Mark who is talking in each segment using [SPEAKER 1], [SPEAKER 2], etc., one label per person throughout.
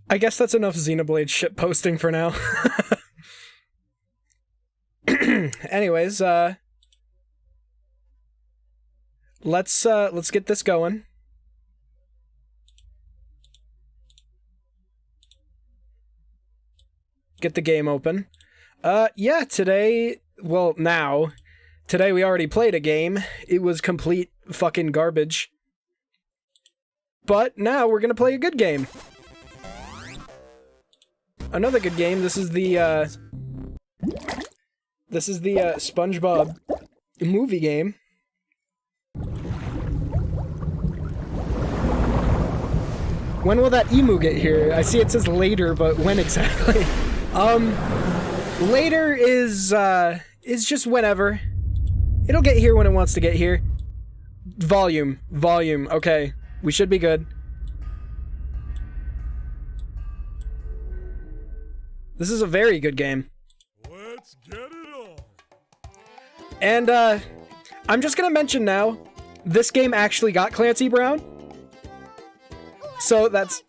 [SPEAKER 1] I guess that's enough Xenoblade shit posting for now. Anyways, let's get this going. Get the game open. Yeah, today we already played a game. It was complete fucking garbage. But now we're gonna play a good game. Another good game. This is the SpongeBob movie game. When will that emu get here? I see it says later, but when exactly? Later is just whenever. It'll get here when it wants to get here. Volume. Okay, we should be good. This is a very good game.
[SPEAKER 2] Let's get it on.
[SPEAKER 1] And, I'm just gonna mention now, this game actually got Clancy Brown. So that's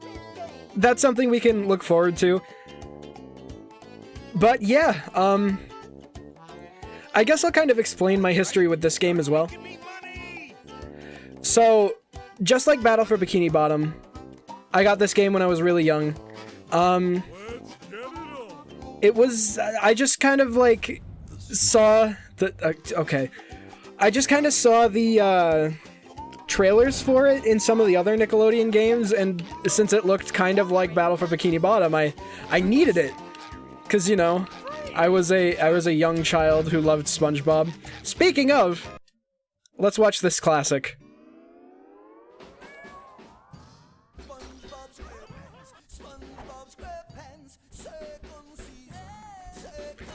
[SPEAKER 1] something we can look forward to. But yeah, I guess I'll kind of explain my history with this game as well. So, just like Battle for Bikini Bottom, I got this game when I was really young. It was, I just kind of like saw the, I just kind of saw the, trailers for it in some of the other Nickelodeon games, and since it looked kind of like Battle for Bikini Bottom, I needed it. Cause, you know, I was a young child who loved SpongeBob. Speaking of, let's watch this classic.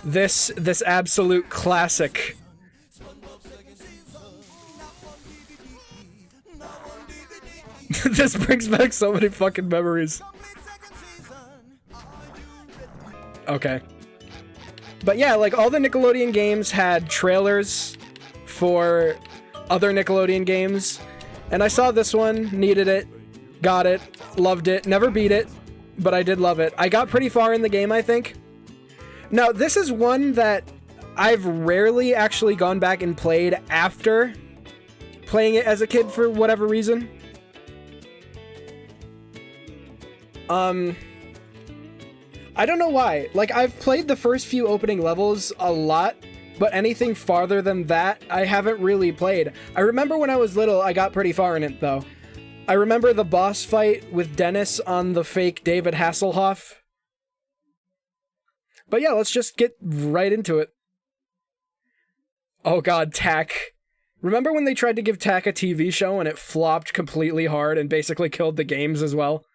[SPEAKER 1] This absolute classic. This brings back so many fucking memories. Okay. But yeah, like, all the Nickelodeon games had trailers for other Nickelodeon games, and I saw this one, needed it, got it, loved it, never beat it, but I did love it. I got pretty far in the game, I think. Now, this is one that I've rarely actually gone back and played after playing it as a kid for whatever reason. I don't know why. Like, I've played the first few opening levels a lot, but anything farther than that, I haven't really played. I remember when I was little, I got pretty far in it, though. I remember the boss fight with Dennis on the fake David Hasselhoff. But yeah, let's just get right into it. Oh god, Tak. Remember when they tried to give Tak a TV show and it flopped completely hard and basically killed the games as well?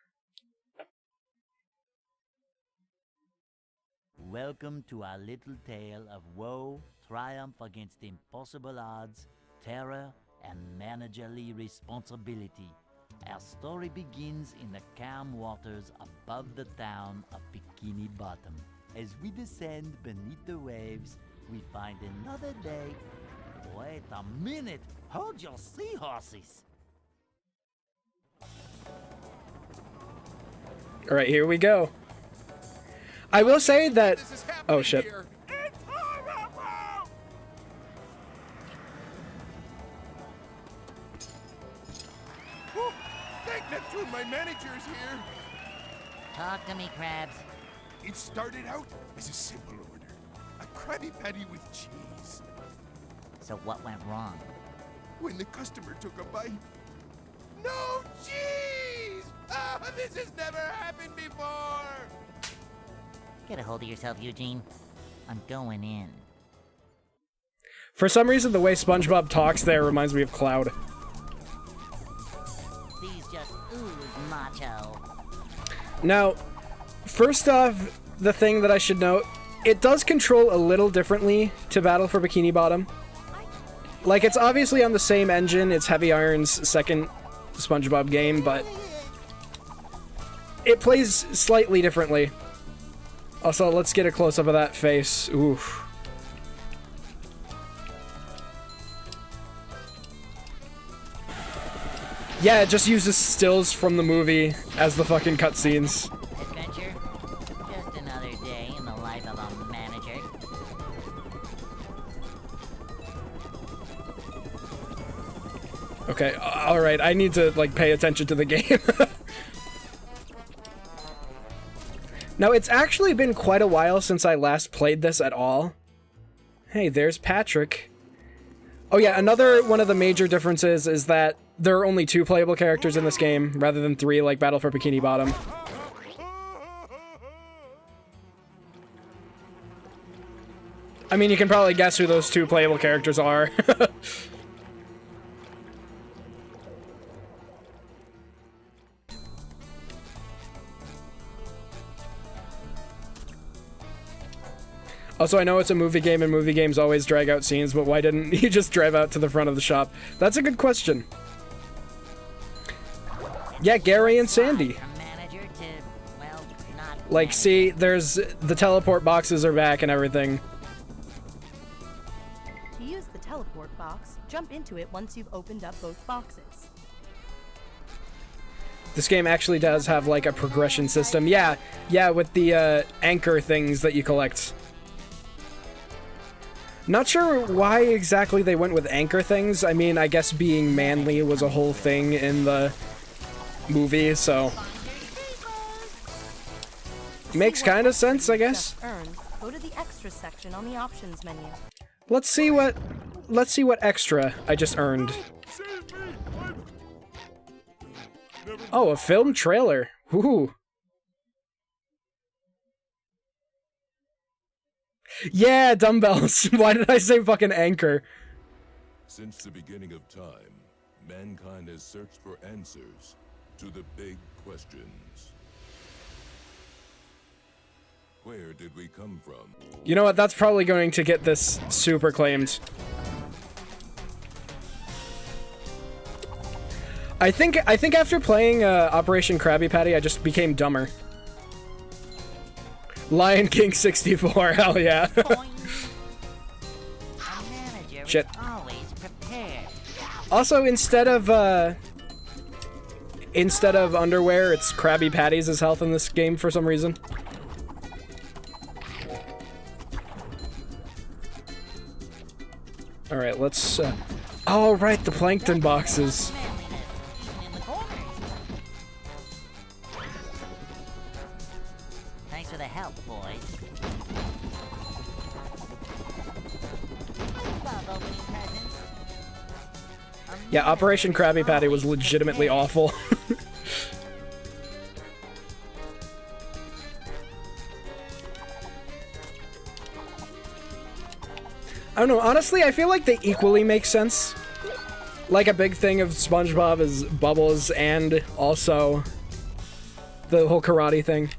[SPEAKER 3] Welcome to our little tale of woe, triumph against impossible odds, terror, and managerly responsibility. Our story begins in the calm waters above the town of Bikini Bottom. As we descend beneath the waves, we find another day. Wait a minute! Hold your seahorses!
[SPEAKER 1] Alright, here we go. I will say that... Oh, shit.
[SPEAKER 2] It's horrible! Oh, thank Neptune, my manager's here.
[SPEAKER 4] Talk to me, Krabs.
[SPEAKER 2] It started out as a simple order. A Krabby Patty with cheese.
[SPEAKER 4] So what went wrong?
[SPEAKER 2] When the customer took a bite, no cheese! Oh, this has never happened before!
[SPEAKER 4] Get a hold of yourself, Eugene. I'm going in.
[SPEAKER 1] For some reason, the way SpongeBob talks there reminds me of Cloud.
[SPEAKER 4] These just ooze macho.
[SPEAKER 1] Now, first off, the thing that I should note, it does control a little differently to Battle for Bikini Bottom. Like, it's obviously on the same engine, it's Heavy Iron's second SpongeBob game, but it plays slightly differently. Also, let's get a close-up of that face. Oof. Yeah, it just uses stills from the movie as the fucking cutscenes.
[SPEAKER 4] Adventure
[SPEAKER 1] Okay, alright, I need to, like, pay attention to the game. Now, it's actually been quite a while since I last played this at all. Hey, there's Patrick. Oh yeah, another one of the major differences is that there are only 2 playable characters in this game, rather than 3 like Battle for Bikini Bottom. I mean, you can probably guess who those 2 playable characters are. Also, I know it's a movie game and movie games always drag out scenes, but why didn't he just drive out to the front of the shop? That's a good question. Yeah, Gary and Sandy. Like, see, there's the teleport boxes are back and everything.
[SPEAKER 5] To use the teleport box, jump into it once you've opened up both boxes.
[SPEAKER 1] This game actually does have, like, a progression system. Yeah, with the anchor things that you collect. Not sure why exactly they went with anchor things. I mean, I guess being manly was a whole thing in the movie, so... Makes kind of sense, I guess.
[SPEAKER 5] Go to the extra section on the options menu.
[SPEAKER 1] Let's see what extra I just earned. Oh, a film trailer. Woohoo. Yeah, dumbbells. Why did I say fucking anchor?
[SPEAKER 2] Since the beginning of time, mankind has searched for answers to the big questions. Where did we come from?
[SPEAKER 1] You know what? That's probably going to get this super claimed. I think after playing Operation Krabby Patty, I just became dumber. Lion King 64, hell yeah. Shit. Also, instead of underwear, it's Krabby Patty's health in this game for some reason. Alright, let's, oh, right, the plankton boxes.
[SPEAKER 4] Thanks for the help, boys.
[SPEAKER 1] Yeah, Operation Krabby Patty was legitimately awful. I don't know, honestly, I feel like they equally make sense. Like, a big thing of SpongeBob is Bubbles and also the whole karate thing.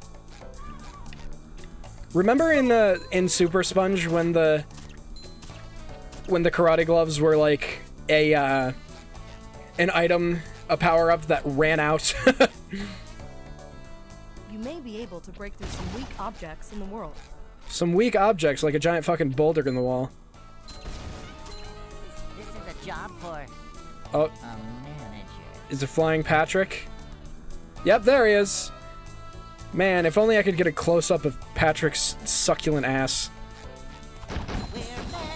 [SPEAKER 1] Remember in Super Sponge when the karate gloves were like an item, a power-up that ran out?
[SPEAKER 5] You may be able to break through some weak objects in the world.
[SPEAKER 1] Some weak objects, like a giant fucking boulder in the wall.
[SPEAKER 4] This is a job for
[SPEAKER 1] Oh,
[SPEAKER 4] a manager.
[SPEAKER 1] is it Flying Patrick? Yep, there he is. Man, if only I could get a close-up of Patrick's succulent ass.
[SPEAKER 4] We're men.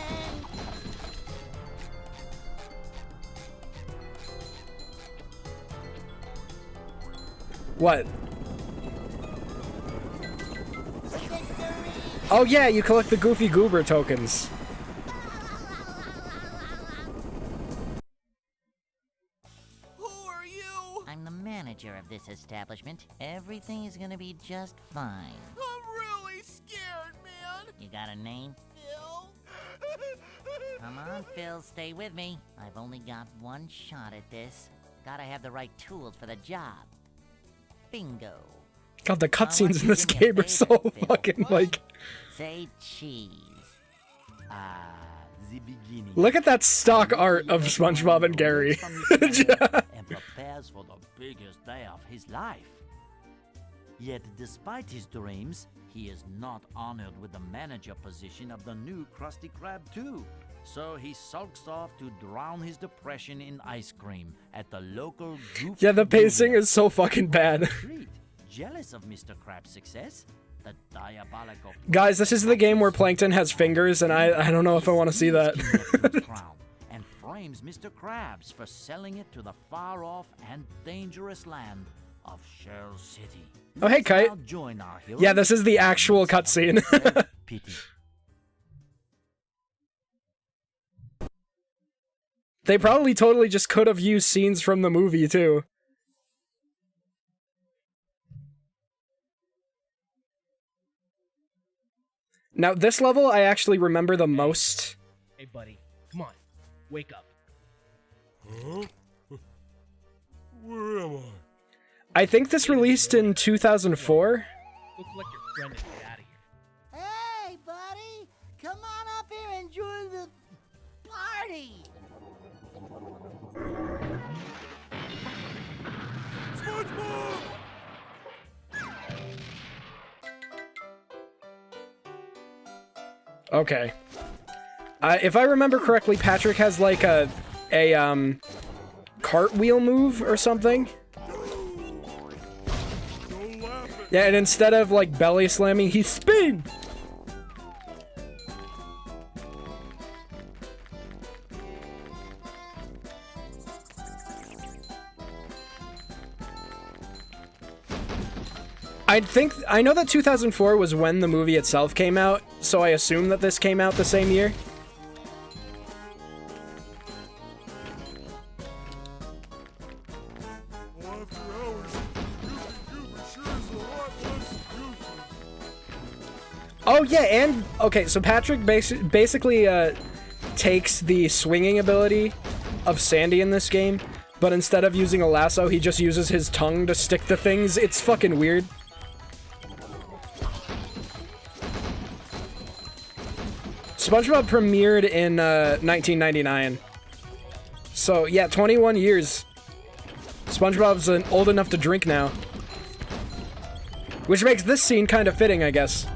[SPEAKER 1] What? Oh yeah, you collect the Goofy Goober tokens.
[SPEAKER 2] Who are you?
[SPEAKER 4] I'm the manager of this establishment. Everything is gonna be just fine.
[SPEAKER 2] I'm really scared, man.
[SPEAKER 4] You got a name?
[SPEAKER 2] Phil?
[SPEAKER 4] Come on, Phil, stay with me. I've only got one shot at this. Gotta have the right tools for the job. Bingo.
[SPEAKER 1] God, the
[SPEAKER 4] I want
[SPEAKER 1] cutscenes
[SPEAKER 4] you
[SPEAKER 1] in
[SPEAKER 4] to
[SPEAKER 1] this
[SPEAKER 4] do me a
[SPEAKER 1] game are so
[SPEAKER 4] favor, Phil.
[SPEAKER 1] fucking, like...
[SPEAKER 4] Say cheese.
[SPEAKER 3] The beginning.
[SPEAKER 1] Look at that stock art of SpongeBob and Gary.
[SPEAKER 3] And prepares for the biggest day of his life. Yet, despite his dreams, he is not honored with the manager position of the new Krusty Krab 2. So he sulks off to drown his depression in ice cream at the local Goofy
[SPEAKER 1] Yeah, the pacing
[SPEAKER 3] Goober.
[SPEAKER 1] is so fucking bad.
[SPEAKER 3] Treat. Jealous of Mr. Krab's success, the diabolical
[SPEAKER 1] Guys, this is the game where Plankton has fingers, and I don't know if I want to see that.
[SPEAKER 3] crown and frames Mr. Krabs for selling it to the far-off and dangerous land of Shell City.
[SPEAKER 1] Oh, hey, Kite.
[SPEAKER 3] Now join our hero.
[SPEAKER 1] Yeah, this is the actual cutscene.
[SPEAKER 3] Pity.
[SPEAKER 1] They probably totally just could have used scenes from the movie, too. Now, this level I actually remember the most.
[SPEAKER 6] Hey, buddy, come on, wake up.
[SPEAKER 2] Huh? Where am I?
[SPEAKER 1] I think this released in 2004.
[SPEAKER 6] Go collect your friend and get out of here.
[SPEAKER 4] Hey, buddy! Come on up here and join the party!
[SPEAKER 2] SpongeBob!
[SPEAKER 1] Okay. If I remember correctly, Patrick has like a cartwheel move or something.
[SPEAKER 2] Don't laugh at
[SPEAKER 1] Yeah, and instead of like belly slamming, he spin. I know that 2004 was when the movie itself came out, so I assume that this came out the same year.
[SPEAKER 2] Well, after hours, Goofy sure is a lot less goofy.
[SPEAKER 1] Oh yeah, and okay, so Patrick basically takes the swinging ability of Sandy in this game, but instead of using a lasso, he just uses his tongue to stick to things. It's fucking weird. SpongeBob premiered in 1999. So yeah, 21 years. SpongeBob's old enough to drink now. Which makes this scene kind of fitting, I guess.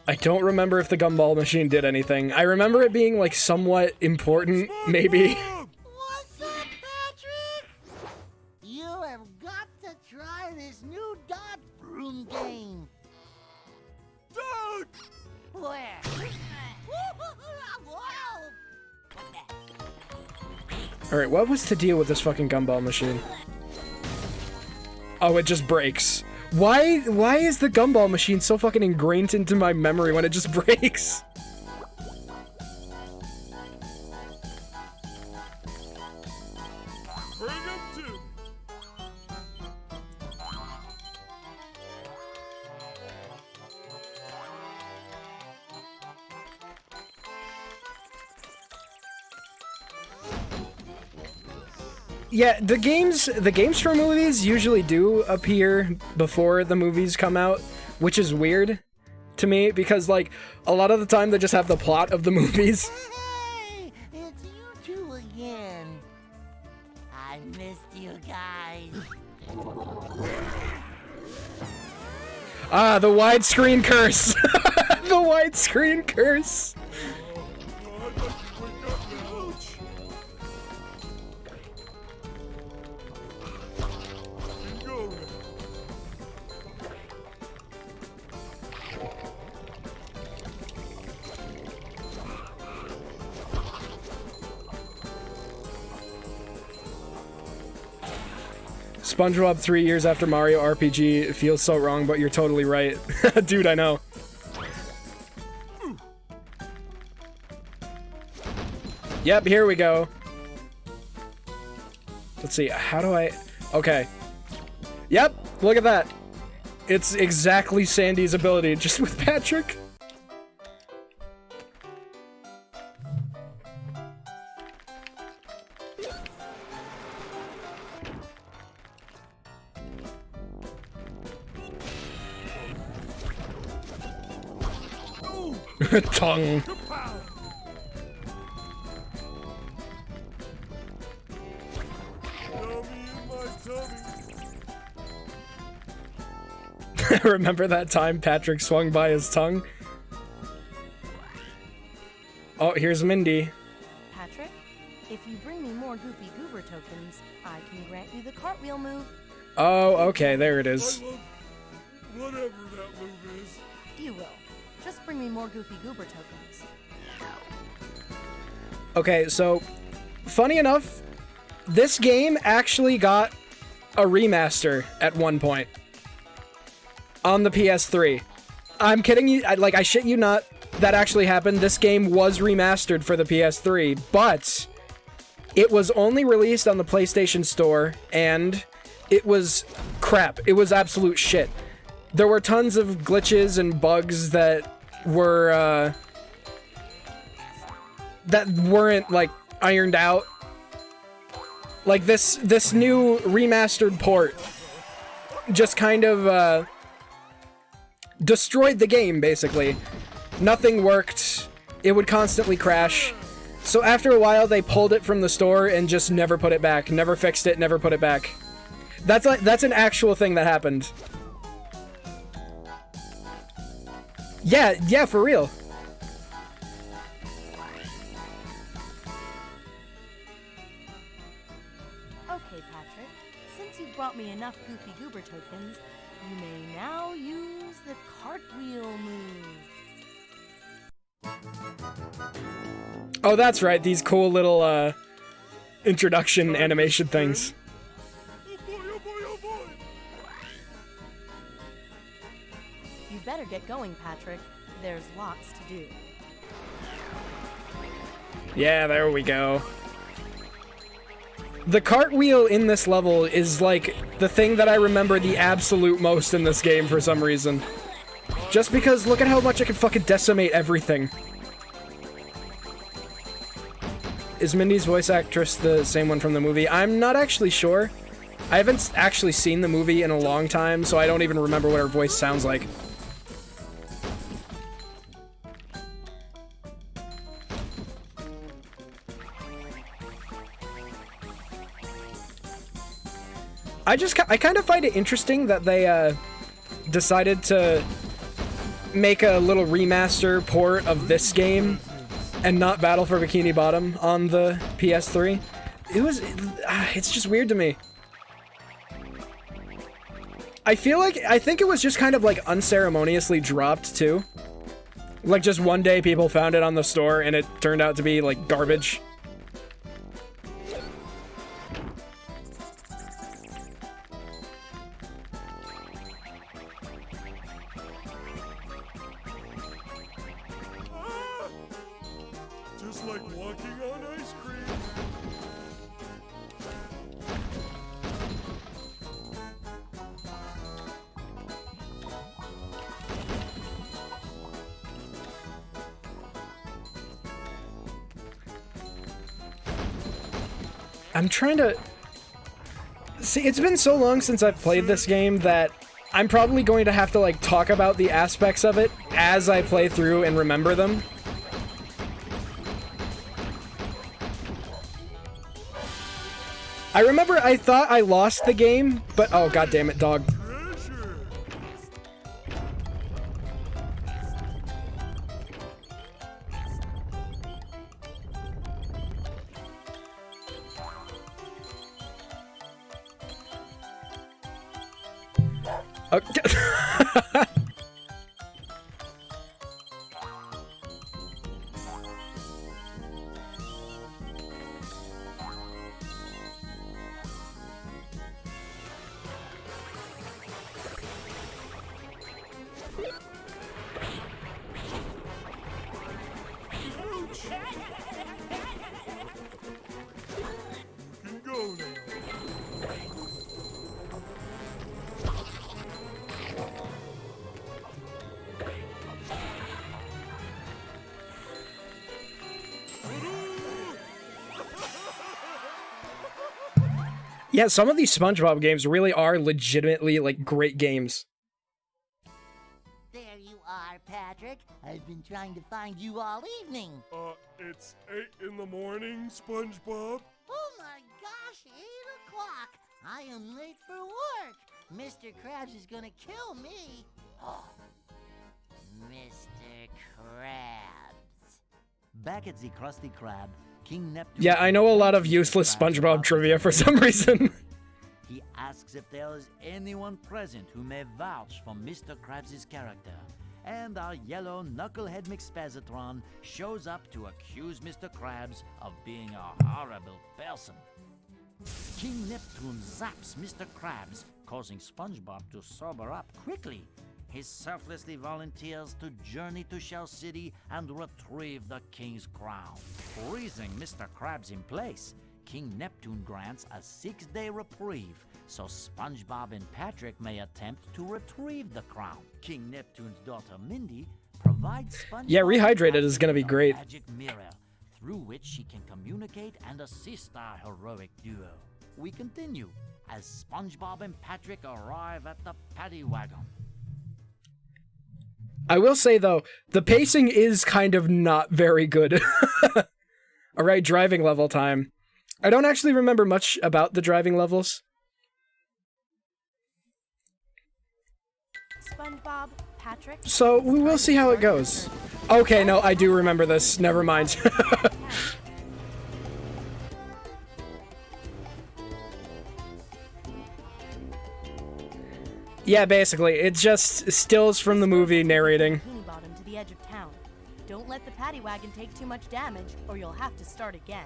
[SPEAKER 1] I don't remember if the gumball machine did anything. I remember it being, like, somewhat important, maybe.
[SPEAKER 4] What's up, Patrick? You have got to try this new dot broom game.
[SPEAKER 2] Doug!
[SPEAKER 4] Where? Whoa!
[SPEAKER 1] Alright, what was the deal with this fucking gumball machine? Oh, it just breaks. Why is the gumball machine so fucking ingrained into my memory when it just breaks?
[SPEAKER 2] Bring him to!
[SPEAKER 1] Yeah, the games for movies usually do appear before the movies come out, which is weird to me because, like, a lot of the time they just have the plot of the movies.
[SPEAKER 4] Hey, it's you two again. I missed you guys.
[SPEAKER 1] Ah, the widescreen curse. The widescreen curse.
[SPEAKER 2] Oh, I'd like to wake up now. Bingo.
[SPEAKER 1] SpongeBob 3 years after Mario RPG. It feels so wrong, but you're totally right. Dude, I know. Yep, here we go. Let's see, how do I... Okay. Yep, look at that. It's exactly Sandy's ability, just with Patrick. Tongue. Remember that time Patrick swung by his tongue? Oh, here's Mindy.
[SPEAKER 5] Patrick, If you bring me more Goofy Goober tokens, I can grant you the cartwheel move.
[SPEAKER 1] Oh, okay, there it is.
[SPEAKER 2] I love whatever that move is.
[SPEAKER 5] You will. Just bring me more Goofy Goober tokens.
[SPEAKER 1] Okay, so, funny enough, this game actually got a remaster at one point on the PS3. I'm kidding you, I shit you not, that actually happened. This game was remastered for the PS3, but it was only released on the PlayStation Store, and it was crap. It was absolute shit. There were tons of glitches and bugs that were, that weren't, like, ironed out. Like, this new remastered port just kind of, destroyed the game, basically. Nothing worked. It would constantly crash. So after a while, they pulled it from the store and just never put it back. Never fixed it, never put it back. That's an actual thing that happened. Yeah, for real.
[SPEAKER 5] Okay, Patrick. Since you've brought me enough Goofy Goober tokens, you may now use the cartwheel move.
[SPEAKER 1] Oh, that's right. These cool little, introduction animation things.
[SPEAKER 2] Oh boy, oh boy, oh boy!
[SPEAKER 5] You better get going, Patrick. There's lots to do.
[SPEAKER 1] Yeah, there we go. The cartwheel in this level is, like, the thing that I remember the absolute most in this game for some reason. Just because look at how much I can fucking decimate everything. Is Mindy's voice actress the same one from the movie? I'm not actually sure. I haven't actually seen the movie in a long time, so I don't even remember what her voice sounds like. I kind of find it interesting that they, decided to make a little remaster port of this game and not Battle for Bikini Bottom on the PS3. It's just weird to me. I think it was just kind of like unceremoniously dropped too. Like just one day people found it on the store and it turned out to be like garbage.
[SPEAKER 2] Just like walking on ice cream.
[SPEAKER 1] I'm trying to... See, it's been so long since I've played this game that I'm probably going to have to, like, talk about the aspects of it as I play through and remember them. I remember I thought I lost the game, but... Oh, goddammit, dog.
[SPEAKER 2] Treasure.
[SPEAKER 1] Okay.
[SPEAKER 2] Can go now.
[SPEAKER 1] Yeah, some of these SpongeBob games really are legitimately, like, great games.
[SPEAKER 3] There you are, Patrick. I've been trying to find you all evening.
[SPEAKER 2] It's 8 in the morning, SpongeBob.
[SPEAKER 3] Oh my gosh, 8 o'clock. I am late for work. Mr. Krabs is gonna kill me. Oh, Mr. Krabs. Back at the Krusty Krab, King Neptune...
[SPEAKER 1] Yeah, I know a lot of useless SpongeBob trivia for some reason.
[SPEAKER 3] He asks if there is anyone present who may vouch for Mr. Krabs' character. And our yellow knucklehead McSpazatron shows up to accuse Mr. Krabs of being a horrible person. King Neptune zaps Mr. Krabs, causing SpongeBob to sober up quickly. He selflessly volunteers to journey to Shell City and retrieve the king's crown. Freezing Mr. Krabs in place, King Neptune grants a 6-day reprieve so SpongeBob and Patrick may attempt to retrieve the crown. King Neptune's daughter Mindy provides SpongeBob...
[SPEAKER 1] Yeah, Rehydrated is gonna be
[SPEAKER 3] a
[SPEAKER 1] great.
[SPEAKER 3] magic mirror through which she can communicate and assist our heroic duo. We continue as SpongeBob and Patrick arrive at the paddy wagon.
[SPEAKER 1] I will say, though, the pacing is kind of not very good. Alright, driving level time. I don't actually remember much about the driving levels.
[SPEAKER 5] SpongeBob, Patrick.
[SPEAKER 1] So, we will see how it goes. Okay, no, I do remember this. Never mind. Yeah, basically, it's just stills from the movie narrating.
[SPEAKER 5] Bikini Bottom to the edge of town. Don't let the paddy wagon take too much damage, or you'll have to start again.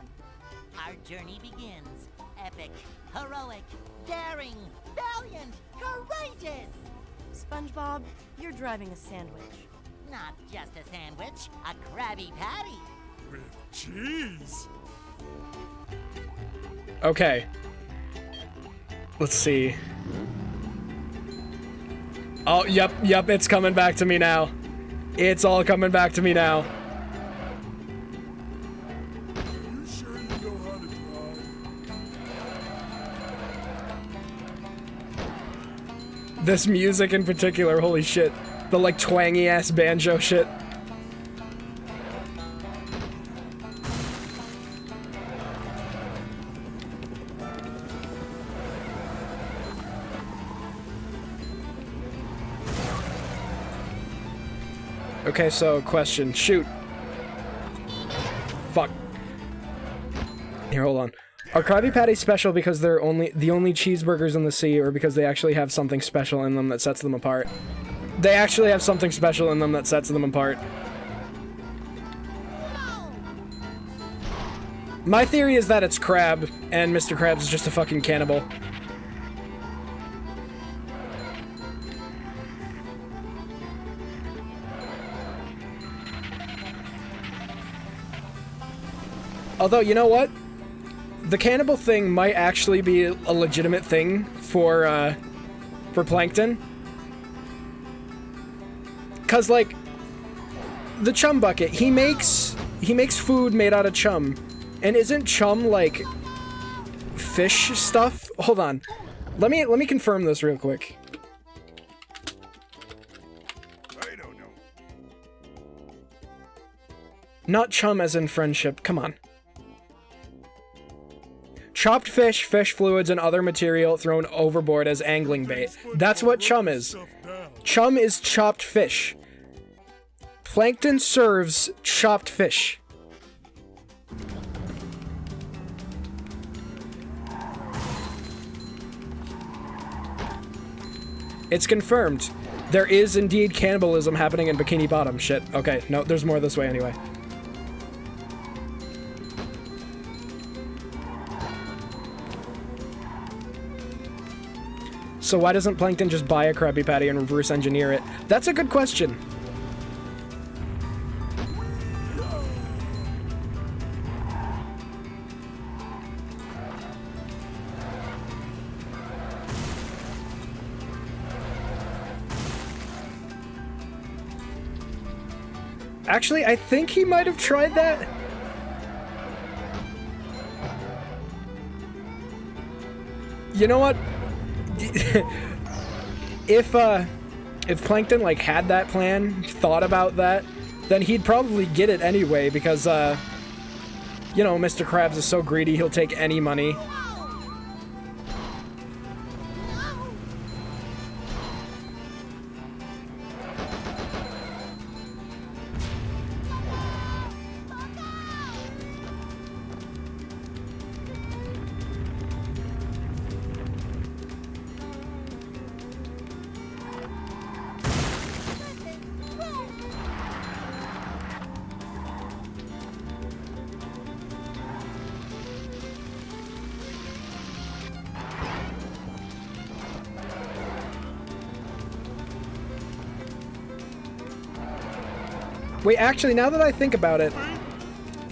[SPEAKER 4] Our journey begins. Epic, heroic, daring, valiant, courageous.
[SPEAKER 5] SpongeBob, you're driving a sandwich.
[SPEAKER 4] Not just a sandwich, a Krabby Patty.
[SPEAKER 2] With cheese.
[SPEAKER 1] Okay. Let's see. Oh, yep, it's coming back to me now. It's all coming back to me now.
[SPEAKER 2] You sure you know how to drive?
[SPEAKER 1] This music in particular, holy shit. The, like, twangy-ass banjo shit. Okay, so, question. Shoot. Fuck. Here, hold on. Are Krabby Patties special because they're the only cheeseburgers in the sea, or because they actually have something special in them that sets them apart? They actually have something special in them that sets them apart. My theory is that it's Crab, and Mr. Krabs is just a fucking cannibal. Although, you know what? The cannibal thing might actually be a legitimate thing for Plankton. 'Cause, like, the chum bucket, he makes food made out of chum. And isn't chum, like, fish stuff? Hold on. Let me confirm this real quick.
[SPEAKER 2] I don't know.
[SPEAKER 1] Not chum as in friendship, come on. Chopped fish, fish fluids, and other material thrown overboard as angling bait. That's what chum is. Chum is chopped fish. Plankton serves chopped fish. It's confirmed. There is indeed cannibalism happening in Bikini Bottom. Shit. Okay, no, there's more this way anyway. So why doesn't Plankton just buy a Krabby Patty and reverse engineer it? That's a good question. Actually, I think he might have tried that. You know what? If Plankton, like, had that plan, thought about that, then he'd probably get it anyway, because, you know, Mr. Krabs is so greedy, he'll take any money. Wait, actually, now that I think about it,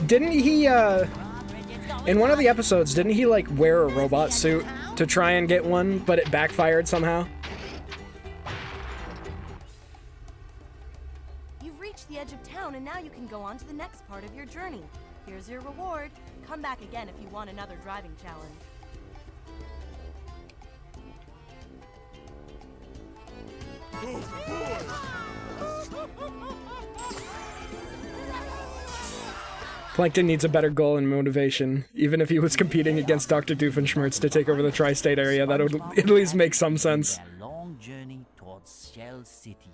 [SPEAKER 1] didn't he, in one of the episodes, didn't he, like, wear a robot suit to try and get one, but it backfired somehow?
[SPEAKER 5] You've reached the edge of town, and now you can go on to the next part of your journey. Here's your reward. Come back again if you want another driving challenge.
[SPEAKER 1] Plankton needs a better goal and motivation. Even if he was competing against Dr. Doofenshmirtz to take over the tri-state area, that would at least make some sense.
[SPEAKER 3] Their long journey towards Shell City.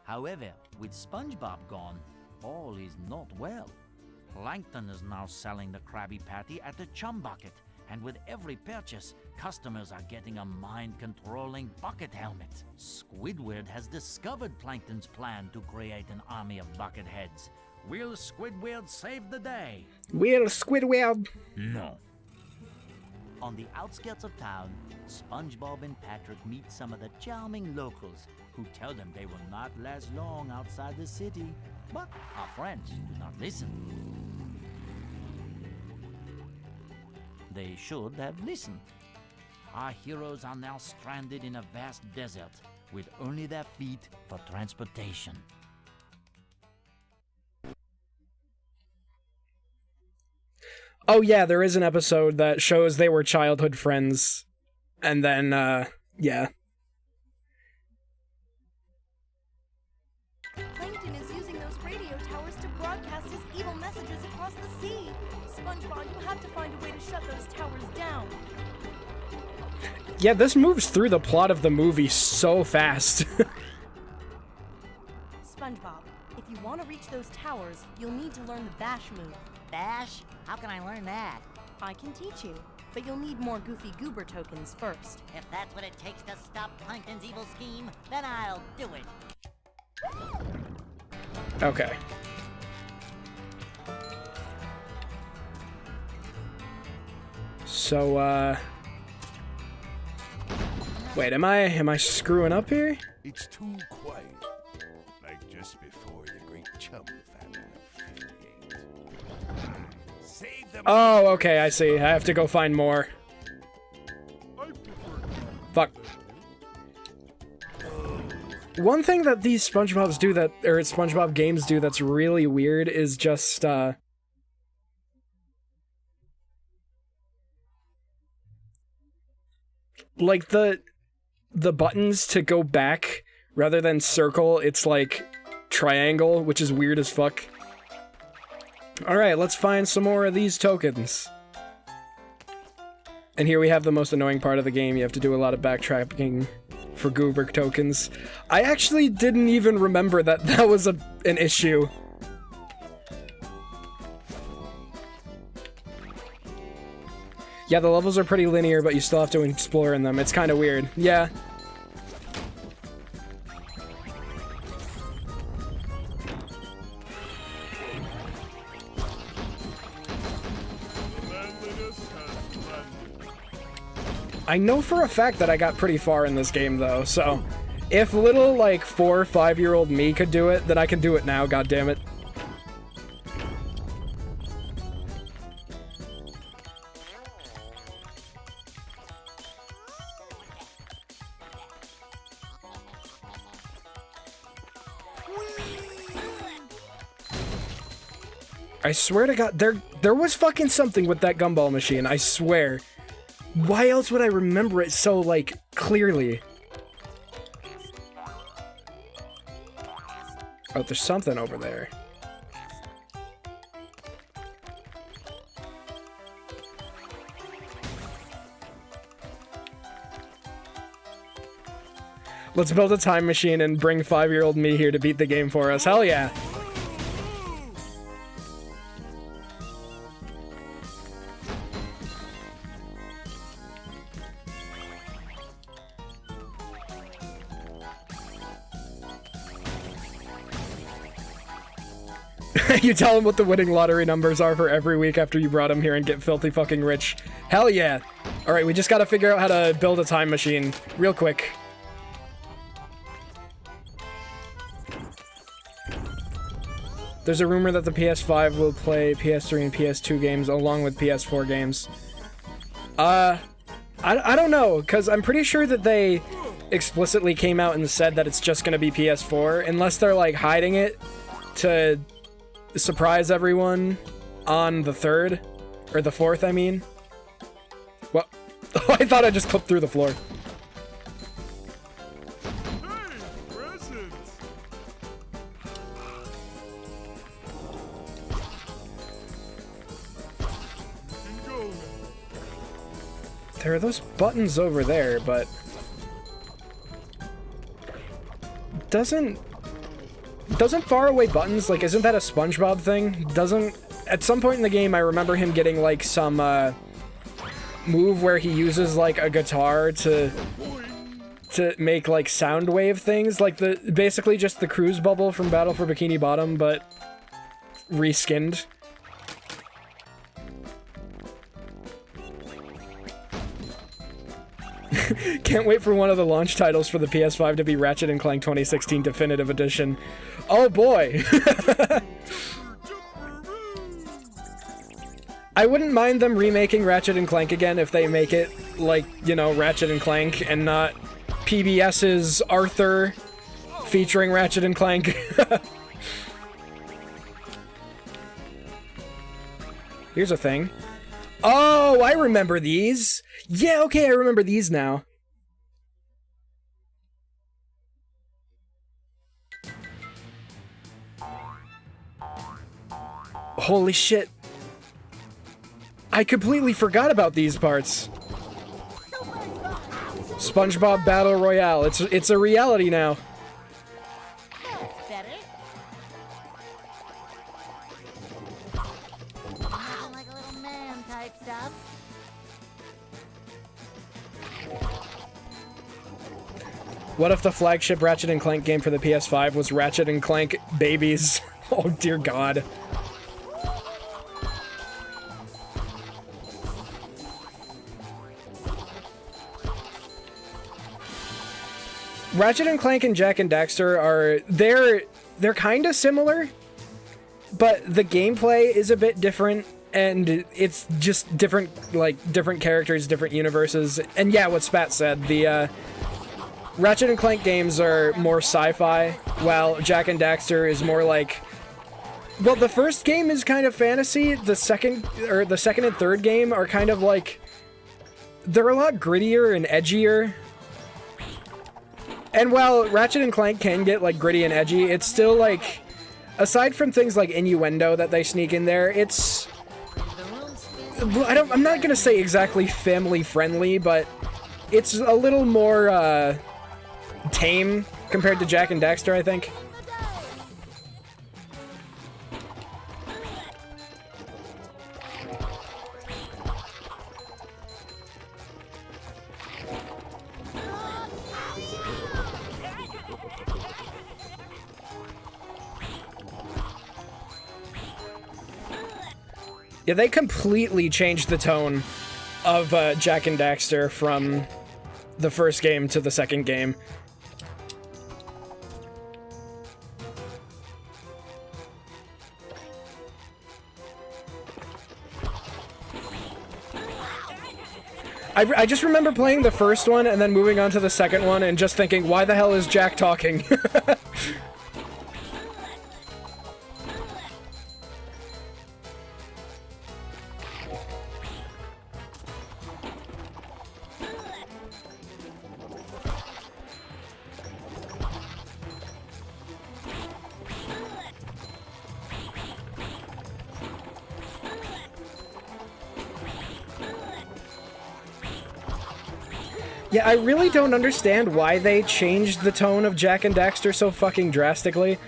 [SPEAKER 3] However, with SpongeBob gone, all is not well. Plankton is now selling the Krabby Patty at the Chum Bucket, and with every purchase, customers are getting a mind-controlling bucket helmet. Squidward has discovered Plankton's plan to create an army of bucket heads. Will Squidward save the day?
[SPEAKER 1] Will Squidward?
[SPEAKER 3] No. On the outskirts of town, SpongeBob and Patrick meet some of the charming locals who tell them they will not last long outside the city. But our friends do not listen. They should have listened. Our heroes are now stranded in a vast desert with only their feet for transportation.
[SPEAKER 1] Oh yeah, there is an episode that shows they were childhood friends. And then, yeah.
[SPEAKER 5] Plankton is using those radio towers to broadcast his evil messages across the sea. SpongeBob, you have to find a way to shut those towers down.
[SPEAKER 1] Yeah, this moves through the plot of the movie so fast.
[SPEAKER 5] SpongeBob, if you want to reach those towers, you'll need to learn the bash move.
[SPEAKER 4] Bash? How can I learn that?
[SPEAKER 5] I can teach you, but you'll need more Goofy Goober tokens first.
[SPEAKER 4] If that's what it takes to stop Plankton's evil scheme, then I'll do it.
[SPEAKER 1] Okay. So, wait, am I screwing up here?
[SPEAKER 2] It's too quiet. Like just before the great chum famine of 58. Save them.
[SPEAKER 1] Oh, okay, I see. I have to go find more. Fuck. One thing that these SpongeBob's do that, or SpongeBob games do that's really weird is just, like the buttons to go back, rather than circle, it's like triangle, which is weird as fuck. Alright, let's find some more of these tokens. And here we have the most annoying part of the game. You have to do a lot of backtracking for Goober tokens. I actually didn't even remember that that was an issue. Yeah, the levels are pretty linear, but you still have to explore in them. It's kind of weird. Yeah. I know for a fact that I got pretty far in this game, though, so if little, like, 4 or 5-year-old me could do it, then I can do it now, goddammit. I swear to God, there was fucking something with that gumball machine, I swear. Why else would I remember it so, like, clearly? Oh, there's something over there. Let's build a time machine and bring 5-year-old me here to beat the game for us. Hell yeah! You tell him what the winning lottery numbers are for every week after you brought him here and get filthy fucking rich. Hell yeah! Alright, we just gotta figure out how to build a time machine real quick. There's a rumor that the PS5 will play PS3 and PS2 games along with PS4 games. I don't know, because I'm pretty sure that they explicitly came out and said that it's just going to be PS4, unless they're, like, hiding it to surprise everyone on the 3rd, or the 4th, I mean. What? Oh, I thought I just clipped through the floor. There are those buttons over there, but doesn't faraway buttons, like, isn't that a SpongeBob thing? At some point in the game I remember him getting like some move where he uses like a guitar to make like sound wave things, like basically just the cruise bubble from Battle for Bikini Bottom, but reskinned. Can't wait for one of the launch titles for the PS5 to be Ratchet & Clank 2016 Definitive Edition. Oh boy! I wouldn't mind them remaking Ratchet & Clank again if they make it like, you know, Ratchet & Clank and not PBS's Arthur featuring Ratchet & Clank. Here's a thing. Oh, I remember these! Yeah, okay, I remember these now. Holy shit. I completely forgot about these parts. SpongeBob Battle Royale. It's a reality now.
[SPEAKER 4] That's better. Like a little man type stuff.
[SPEAKER 1] What if the flagship Ratchet & Clank game for the PS5 was Ratchet & Clank Babies? Oh dear God. Ratchet & Clank and Jak and Daxter are... They're kind of similar, but the gameplay is a bit different, and it's just different, like, different characters, different universes. And yeah, what Spat said, the, Ratchet & Clank games are more sci-fi, while Jak and Daxter is more like... Well, the first game is kind of fantasy, the second and third game are kind of like... They're a lot grittier and edgier. And while Ratchet & Clank can get, like, gritty and edgy, it's still, like... Aside from things like innuendo that they sneak in there, it's... I'm not gonna say exactly family-friendly, but it's a little more, tame compared to Jak and Daxter, I think. Yeah, they completely changed the tone of Jak and Daxter from the first game to the second game. I just remember playing the first one and then moving on to the second one and just thinking, why the hell is Jak talking? Yeah, I really don't understand why they changed the tone of Jak and Daxter so fucking drastically.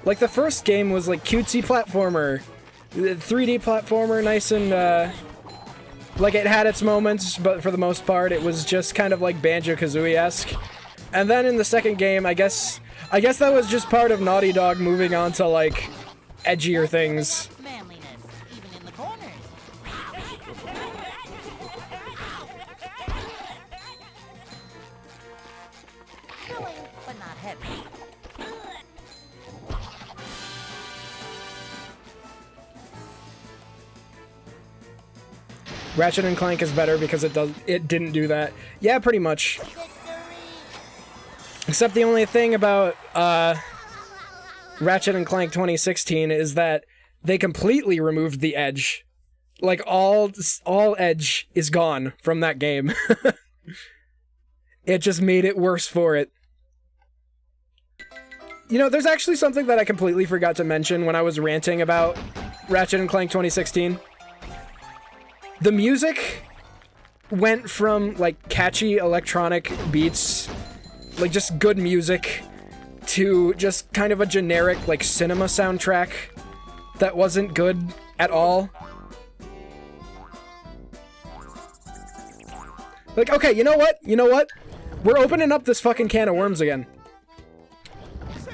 [SPEAKER 1] Like, the first game was, like, cutesy platformer. 3D platformer, nice and, like, it had its moments, but for the most part, it was just kind of, like, Banjo-Kazooie-esque. And then in the second game, I guess that was just part of Naughty Dog moving on to, like, edgier things.
[SPEAKER 4] Manliness, even in the corners. Filling, but not heavy.
[SPEAKER 1] Ratchet and Clank is better because it didn't do that. Yeah, pretty much. Except the only thing about Ratchet and Clank 2016 is that they completely removed the edge. Like all edge is gone from that game. It just made it worse for it. You know, there's actually something that I completely forgot to mention when I was ranting about Ratchet and Clank 2016. The music went from, like, catchy electronic beats, like, just good music, to just kind of a generic, like, cinema soundtrack that wasn't good at all. Like, okay, you know what? You know what? We're opening up this fucking can of worms again.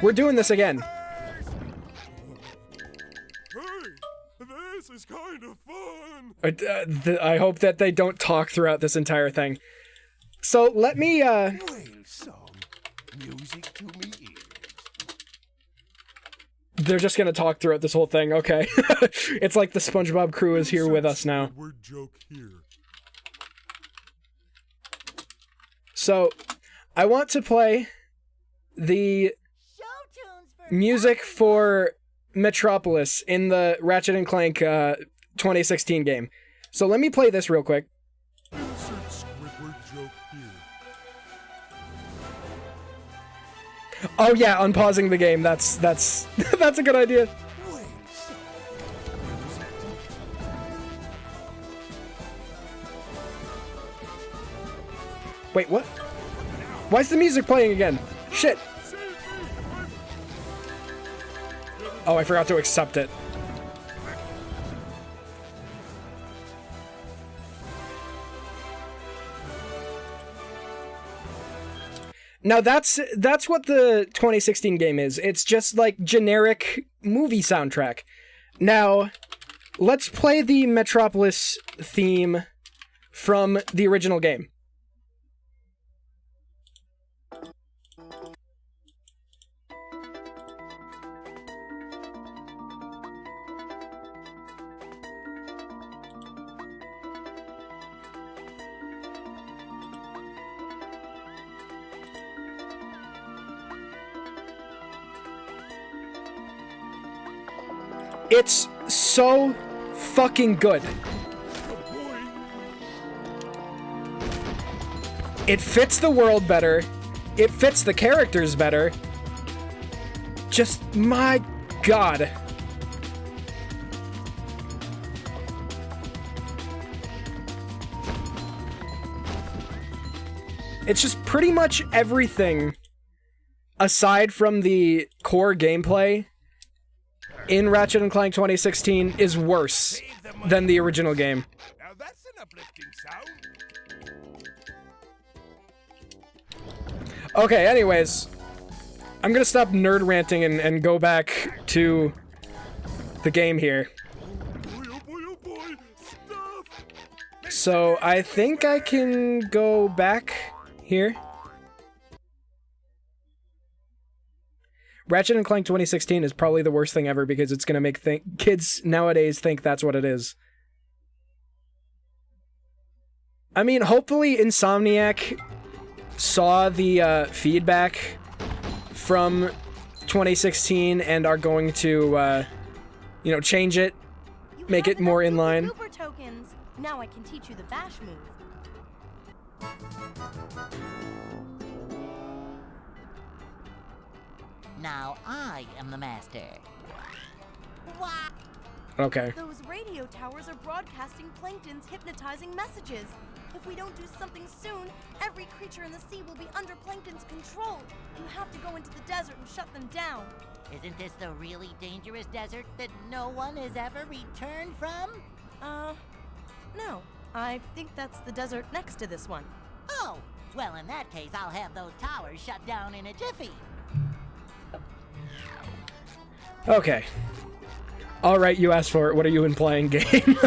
[SPEAKER 1] We're doing this again.
[SPEAKER 2] Hey, this is kind of fun.
[SPEAKER 1] I hope that they don't talk throughout this entire thing. So let me,
[SPEAKER 2] Whale song, music to me ears.
[SPEAKER 1] They're just gonna talk throughout this whole thing, okay. It's like the SpongeBob crew is here with us now.
[SPEAKER 2] Word joke here.
[SPEAKER 1] So, I want to play the music for Metropolis in the Ratchet and Clank 2016 game. So let me play this real quick.
[SPEAKER 2] Insert Squidward joke here.
[SPEAKER 1] Oh yeah, unpausing the game. That's that's a good idea.
[SPEAKER 2] Whale song, music to
[SPEAKER 1] Wait, what? Why is the music playing again? Shit. Oh, I forgot to accept it. Now that's what the 2016 game is. It's just like generic movie soundtrack. Now, let's play the Metropolis theme from the original game. It's so fucking good. It fits the world better. It fits the characters better. Just, my God. It's just pretty much everything, aside from the core gameplay, in Ratchet and Clank 2016 is worse than the original game.
[SPEAKER 2] Now that's an uplifting sound.
[SPEAKER 1] Okay, anyways, I'm gonna stop nerd ranting and go back to the game here.
[SPEAKER 2] Oh boy, stuff.
[SPEAKER 1] So I think I can go back here. Ratchet and Clank 2016 is probably the worst thing ever because it's gonna make kids nowadays think that's what it is. I mean, hopefully Insomniac saw the feedback from 2016 and are going to, you know, change it, make it more in line.
[SPEAKER 5] Goober tokens. Now I can teach you the bash move.
[SPEAKER 4] Now I am the master. What?
[SPEAKER 1] Okay.
[SPEAKER 5] Those radio towers are broadcasting Plankton's hypnotizing messages. If we don't do something soon, every creature in the sea will be under Plankton's control. You have to go into the desert and shut them down.
[SPEAKER 4] Isn't this the really dangerous desert that no one has ever returned from?
[SPEAKER 5] No. I think that's the desert next to this one.
[SPEAKER 4] Oh, well in that case I'll have those towers shut down in a jiffy.
[SPEAKER 1] Okay. Alright, you asked for it. What are you implying, game?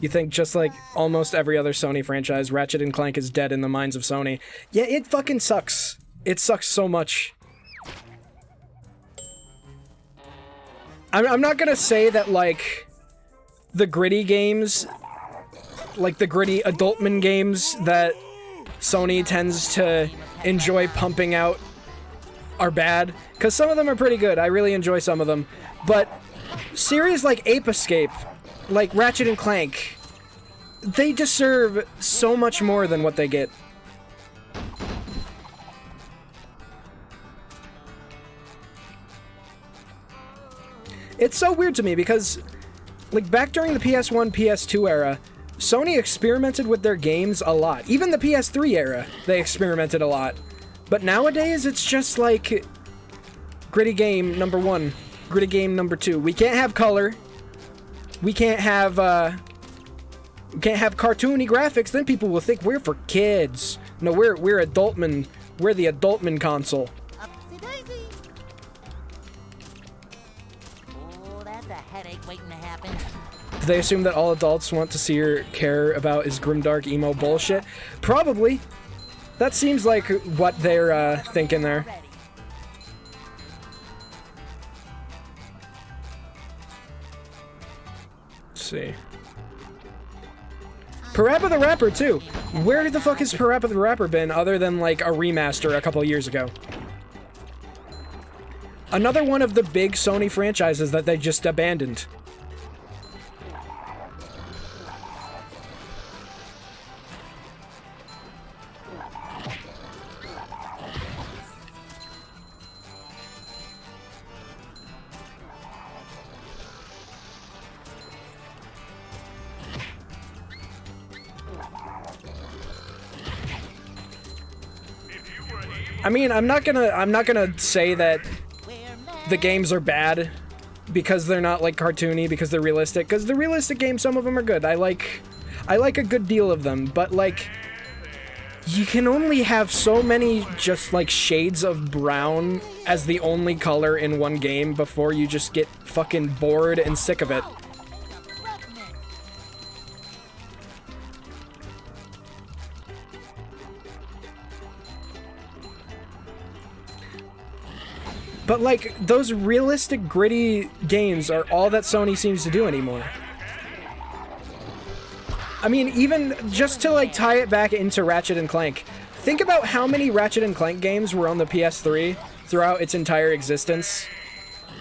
[SPEAKER 1] You think just like almost every other Sony franchise, Ratchet and Clank is dead in the minds of Sony. Yeah, it fucking sucks. It sucks so much. I'm not gonna say that, like, the gritty games, like the gritty adultman games that Sony tends to enjoy pumping out are bad, because some of them are pretty good. I really enjoy some of them. But series like Ape Escape, like Ratchet and Clank, they deserve so much more than what they get. It's so weird to me because, like, back during the PS1, PS2 era, Sony experimented with their games a lot. Even the PS3 era, they experimented a lot. But nowadays, it's just like gritty game number 1, gritty game number 2. We can't have color. We can't have cartoony graphics. Then people will think we're for kids. No, we're adultmen. We're the adultman console.
[SPEAKER 4] Upsy-daisy. Oh, that's a headache waiting to happen.
[SPEAKER 1] Do they assume that all adults want to see or care about is grimdark emo bullshit? Probably. That seems like what they're thinking there. Let's see. Parappa the Rapper, too. Where the fuck has Parappa the Rapper been other than, like, a remaster a couple years ago? Another one of the big Sony franchises that they just abandoned. I mean, I'm not gonna say that the games are bad because they're not, like, cartoony, because they're realistic, because the realistic games, some of them are good. I like a good deal of them, but, like, you can only have so many just, like, shades of brown as the only color in one game before you just get fucking bored and sick of it. But, like, those realistic, gritty games are all that Sony seems to do anymore. I mean, even just to, like, tie it back into Ratchet and Clank, think about how many Ratchet and Clank games were on the PS3 throughout its entire existence.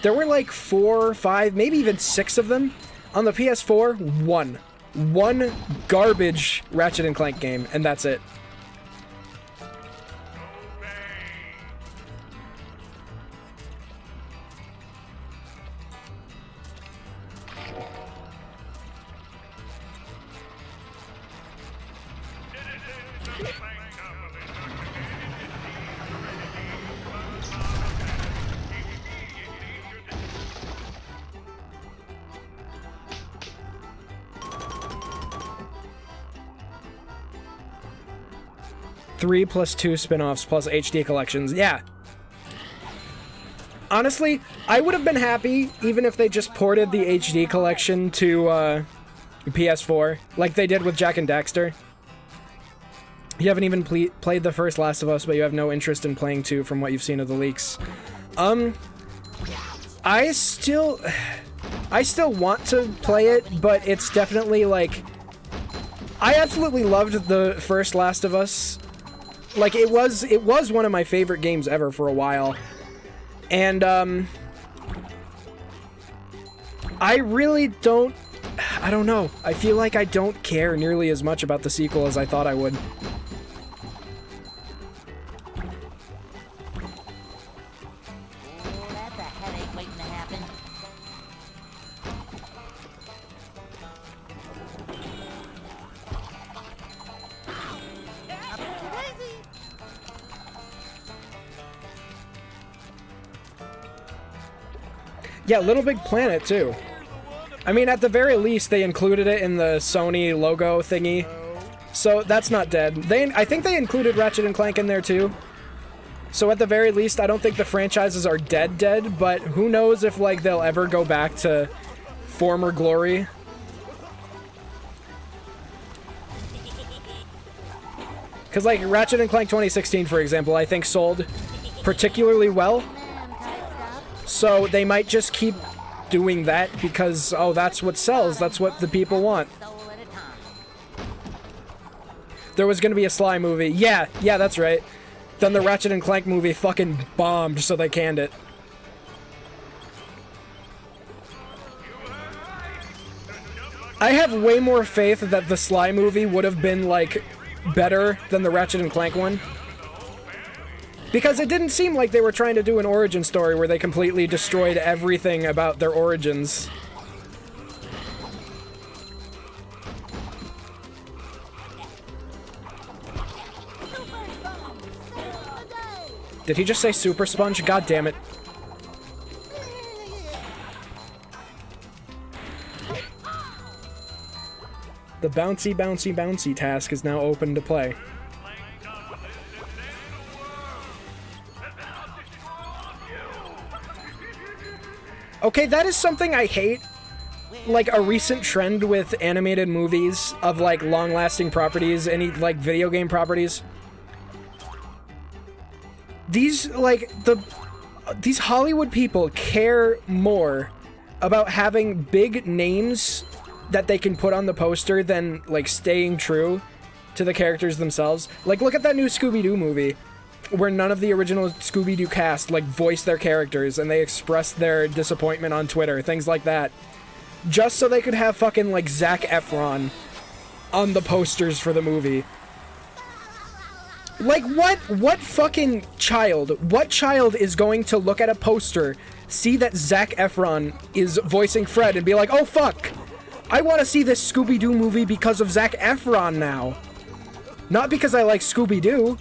[SPEAKER 1] There were, like, 4, 5, maybe even 6 of them. On the PS4, one. One garbage Ratchet and Clank game, and that's it. Three plus 2 spin-offs plus HD collections. Yeah. Honestly, I would have been happy even if they just ported the HD collection to PS4, like they did with Jak and Daxter. You haven't even played the first Last of Us, but you have no interest in playing 2 from what you've seen of the leaks. I still want to play it, but it's definitely like... I absolutely loved the first Last of Us. Like, it was one of my favorite games ever for a while. And, I really don't... I don't know. I feel like I don't care nearly as much about the sequel as I thought I would.
[SPEAKER 4] Oh, that's a headache waiting to happen. Upsy-daisy.
[SPEAKER 1] Yeah, Little Big Planet, too. I mean, at the very least, they included it in the Sony logo thingy. So, that's not dead. I think they included Ratchet and Clank in there, too. So, at the very least, I don't think the franchises are dead, but who knows if, like, they'll ever go back to former glory. Because, like, Ratchet and Clank 2016, for example, I think sold particularly well. So they might just keep doing that because, oh, that's what sells. That's what the people want. There was going to be a Sly movie. Yeah, that's right. Then the Ratchet and Clank movie fucking bombed, so they canned it. I have way more faith that the Sly movie would have been, like, better than the Ratchet and Clank one. Because it didn't seem like they were trying to do an origin story where they completely destroyed everything about their origins. Did he just say Super Sponge? God damn it. The bouncy, bouncy, bouncy task is now open to play. Okay, that is something I hate. Like, a recent trend with animated movies of, like, long-lasting properties, any, like, video game properties. These, like, these Hollywood people care more about having big names that they can put on the poster than, like, staying true to the characters themselves. Like, look at that new Scooby-Doo movie, where none of the original Scooby-Doo cast, like, voice their characters, and they express their disappointment on Twitter, things like that. Just so they could have fucking, like, Zac Efron on the posters for the movie. Like, what fucking child, what child is going to look at a poster, see that Zac Efron is voicing Fred, and be like, oh fuck! I want to see this Scooby-Doo movie because of Zac Efron now. Not because I like Scooby-Doo.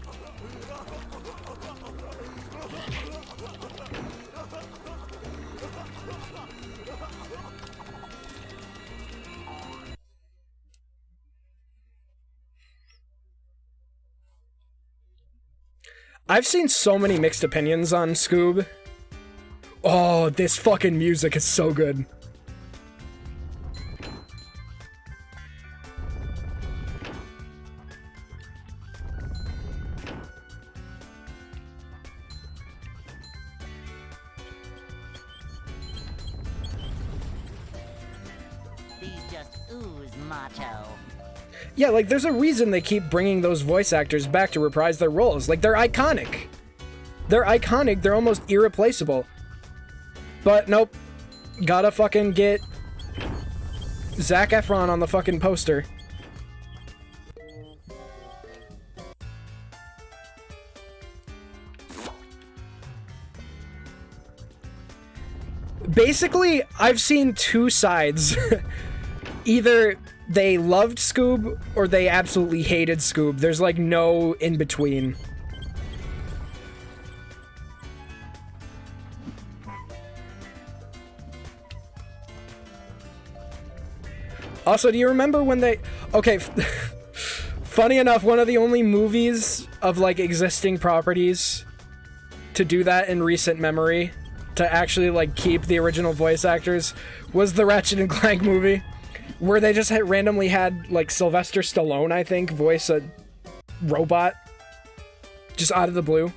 [SPEAKER 1] I've seen so many mixed opinions on Scoob. Oh, this fucking music is so good.
[SPEAKER 4] These just ooze macho.
[SPEAKER 1] Yeah, like, there's a reason they keep bringing those voice actors back to reprise their roles. Like, they're iconic. They're iconic, they're almost irreplaceable. But, nope. Gotta fucking get Zac Efron on the fucking poster. Basically, I've seen two sides. Either they loved Scoob, or they absolutely hated Scoob. There's, like, no in-between. Also, do you remember when they... Okay, funny enough, one of the only movies of, like, existing properties to do that in recent memory, to actually, like, keep the original voice actors, was the Ratchet and Clank movie. Where they just randomly had, like, Sylvester Stallone, I think, voice a robot. Just out of the blue.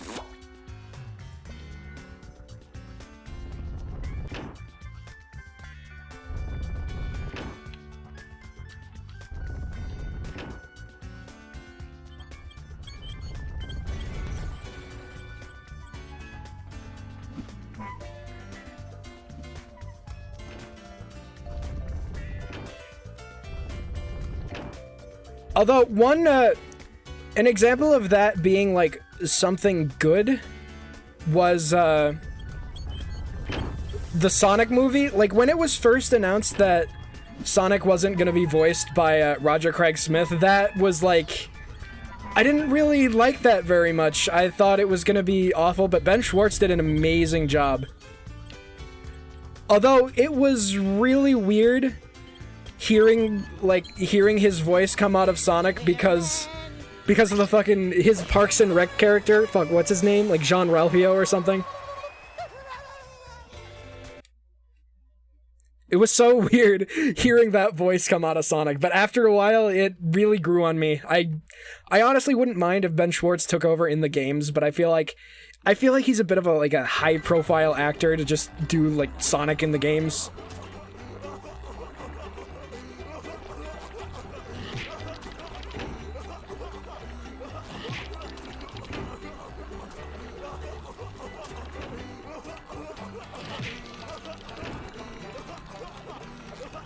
[SPEAKER 1] Although, an example of that being, like, something good was, the Sonic movie. Like, when it was first announced that Sonic wasn't gonna be voiced by, Roger Craig Smith, that was, like... I didn't really like that very much. I thought it was gonna be awful, but Ben Schwartz did an amazing job. Although, it was really weird hearing his voice come out of Sonic because of the fucking, his Parks and Rec character. Fuck, what's his name? Like Jean Ralphio or something? It was so weird hearing that voice come out of Sonic, but after a while, it really grew on me. I honestly wouldn't mind if Ben Schwartz took over in the games, but I feel like he's a bit of a high-profile actor to just do like Sonic in the games.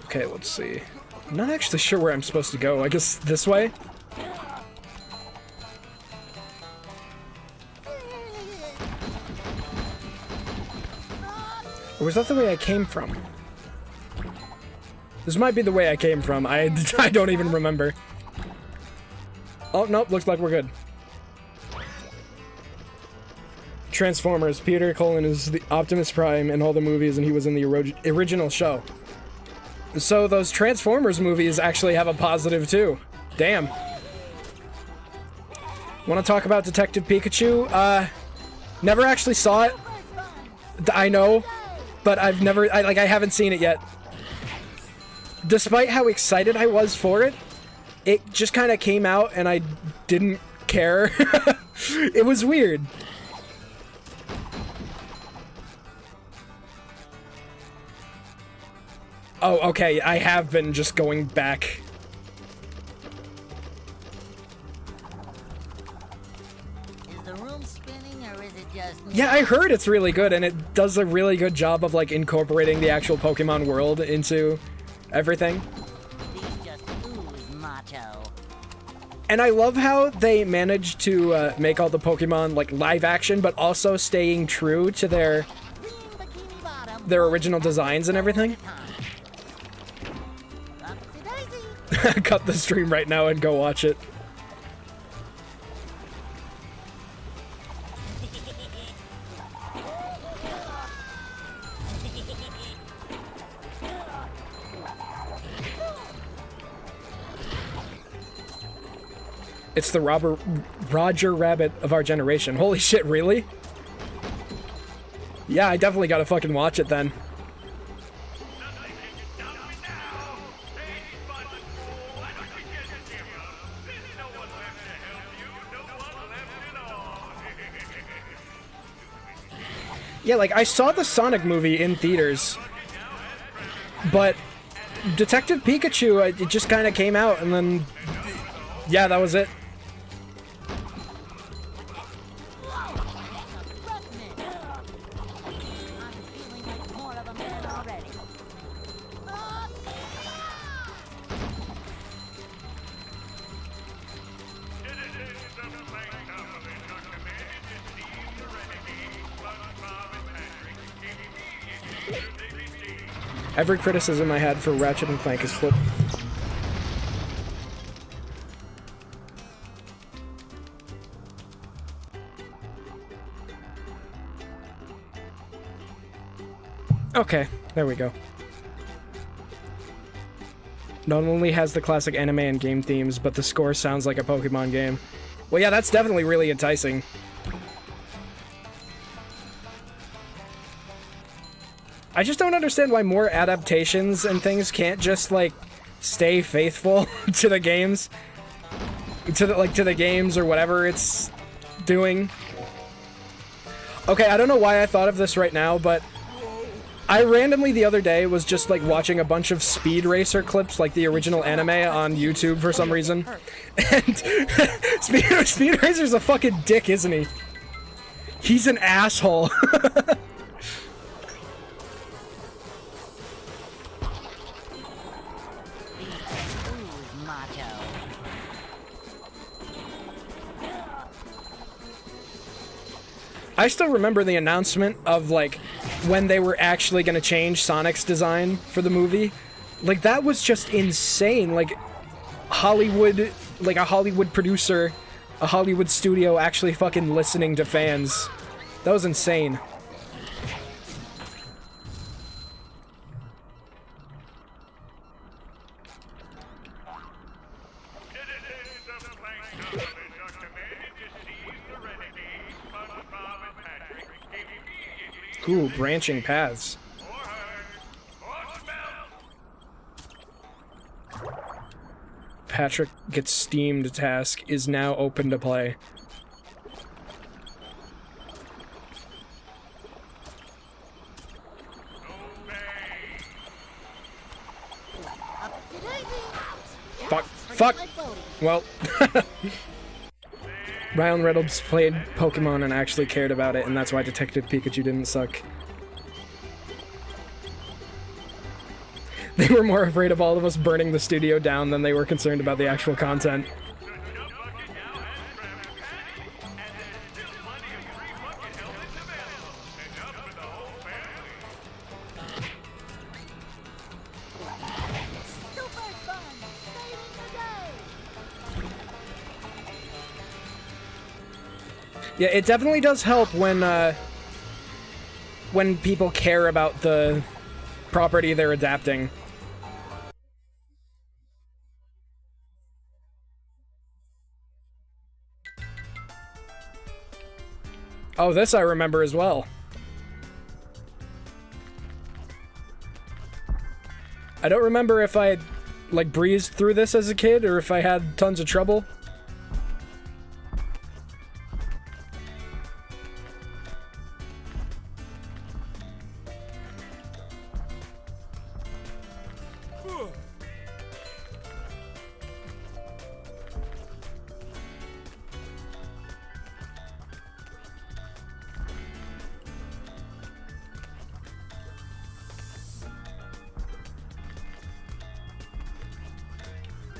[SPEAKER 1] Okay, let's see. I'm not actually sure where I'm supposed to go. I guess this way? Or was that the way I came from? This might be the way I came from. I don't even remember. Oh, nope, looks like we're good. Transformers. Peter Cullen is the Optimus Prime in all the movies, and he was in the original show. So those Transformers movies actually have a positive too. Damn. Want to talk about Detective Pikachu? Never actually saw it. I know, but I haven't seen it yet. Despite how excited I was for it, it just kind of came out and I didn't care. It was weird. Oh, okay, I have been just going back.
[SPEAKER 4] Is the room spinning or is it just...
[SPEAKER 1] Yeah, I heard it's really good, and it does a really good job of, like, incorporating the actual Pokemon world into everything.
[SPEAKER 4] These just ooze macho.
[SPEAKER 1] And I love how they managed to make all the Pokemon, like, live action, but also staying true to their original designs and everything. Cut the stream right now and go watch it. It's the Roger Rabbit of our generation. Holy shit, really? Yeah, I definitely gotta fucking watch it then. Yeah, like, I saw the Sonic movie in theaters, but Detective Pikachu, it just kind of came out, and then, yeah, that was it. Every criticism I had for Ratchet and Clank is flipped. Okay, there we go. Not only has the classic anime and game themes, but the score sounds like a Pokemon game. Well, yeah, that's definitely really enticing. I just don't understand why more adaptations and things can't just, like, stay faithful to the games. To the games or whatever it's doing. Okay, I don't know why I thought of this right now, but I randomly the other day was just, like, watching a bunch of Speed Racer clips, like the original anime, on YouTube for some reason. And Speed Racer's a fucking dick, isn't he? He's an asshole. I still remember the announcement of, like, when they were actually gonna change Sonic's design for the movie. Like, that was just insane. Like, Hollywood, like a Hollywood producer, a Hollywood studio actually fucking listening to fans. That was insane. Ooh, branching paths. Patrick gets steamed task is now open to play. Fuck. Fuck! Well, Ryan Reynolds played Pokemon and actually cared about it, and that's why Detective Pikachu didn't suck. They were more afraid of all of us burning the studio down than they were concerned about the actual content. Yeah, it definitely does help when people care about the property they're adapting. Oh, this I remember as well. I don't remember if I, like, breezed through this as a kid or if I had tons of trouble.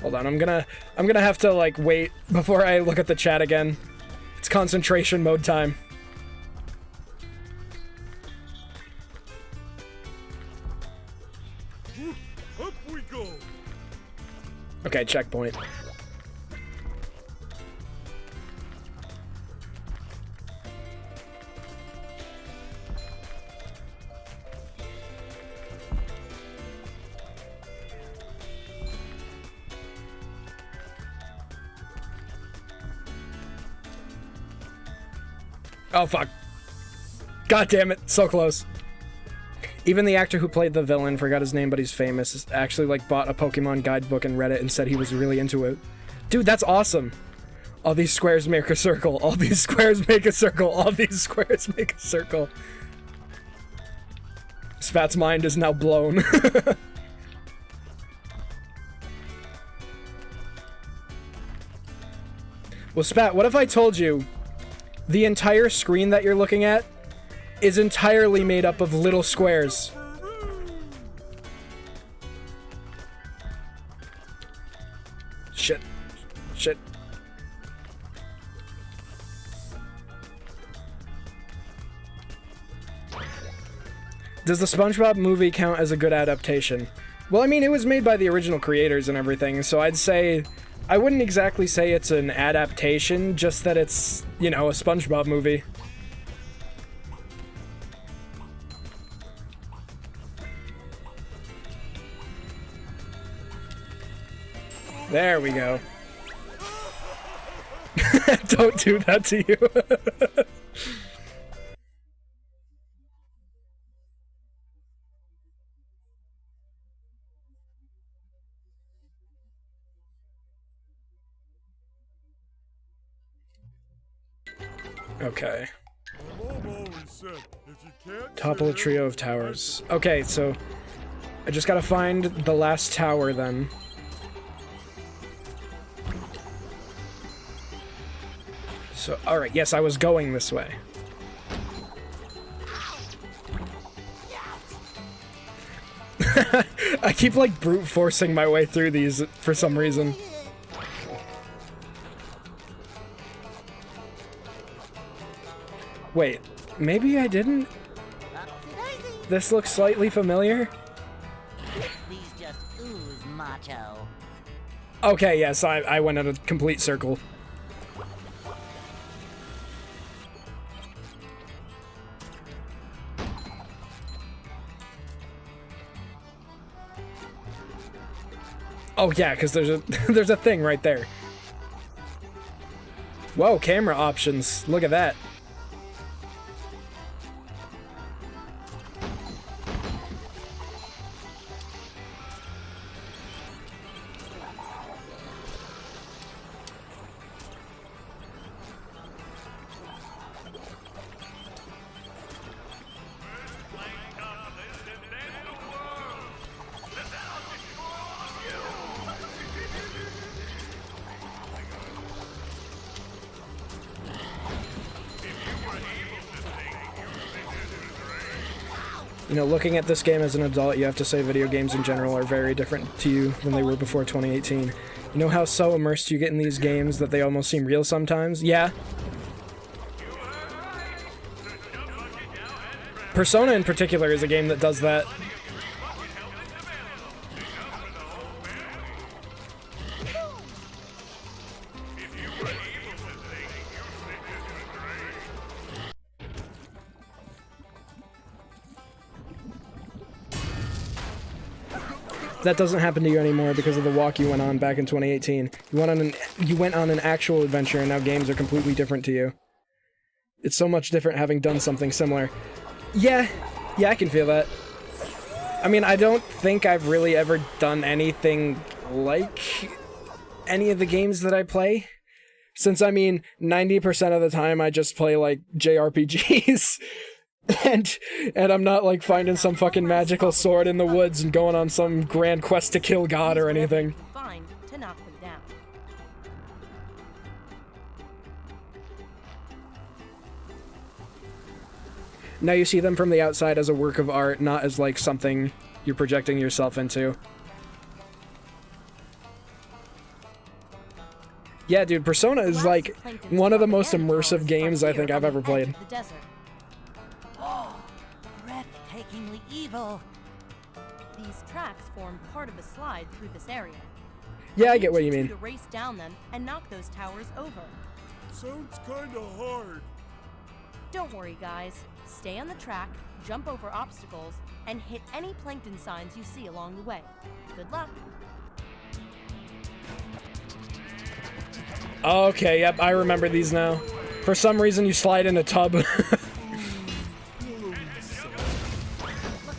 [SPEAKER 1] Hold on, I'm gonna have to, like, wait before I look at the chat again. It's concentration mode time.
[SPEAKER 2] Up we go.
[SPEAKER 1] Okay, checkpoint. Oh, fuck. God damn it. So close. Even the actor who played the villain, forgot his name, but he's famous, actually, like, bought a Pokemon guidebook and read it and said he was really into it. Dude, that's awesome. All these squares make a circle. All these squares make a circle. All these squares make a circle. Spat's mind is now blown. Well, Spat, what if I told you the entire screen that you're looking at is entirely made up of little squares? Shit. Shit. Does the SpongeBob movie count as a good adaptation? Well, I mean, it was made by the original creators and everything, so I'd say I wouldn't exactly say it's an adaptation, just that it's, you know, a SpongeBob movie. There we go. Don't do that to you. Okay. Topple a trio of towers. Okay, so I just gotta find the last tower then. So, alright, yes, I was going this way. I keep, like, brute forcing my way through these for some reason. Wait, maybe I didn't? This looks slightly familiar?
[SPEAKER 4] These just ooze macho.
[SPEAKER 1] Okay, yes, I went in a complete circle. Oh yeah, because there's a there's a thing right there. Whoa, camera options. Look at that. You know, looking at this game as an adult, you have to say video games in general are very different to you than they were before 2018. You know how so immersed you get in these games that they almost seem real sometimes? Yeah. Persona in particular is a game that does that. That doesn't happen to you anymore because of the walk you went on back in 2018. You went on an actual adventure, and now games are completely different to you. It's so much different having done something similar. Yeah, I can feel that. I mean, I don't think I've really ever done anything like any of the games that I play. Since, I mean, 90% of the time I just play, like, JRPGs. And I'm not, like, finding some fucking magical sword in the woods and going on some grand quest to kill God or anything.
[SPEAKER 5] Find to knock them down.
[SPEAKER 1] Now you see them from the outside as a work of art, not as, like, something you're projecting yourself into. Yeah, dude, Persona is, like, one of the most immersive games I think I've ever played.
[SPEAKER 4] Breathtakingly evil.
[SPEAKER 5] These tracks form part of a slide through this area.
[SPEAKER 1] Yeah, I get what you mean.
[SPEAKER 5] To race down them and knock those towers over.
[SPEAKER 2] Sounds kinda hard.
[SPEAKER 5] Don't worry, guys. Stay on the track, jump over obstacles, and hit any plankton signs you see along the way. Good luck.
[SPEAKER 1] Okay, yep, I remember these now. For some reason, you slide in a tub.
[SPEAKER 4] Looks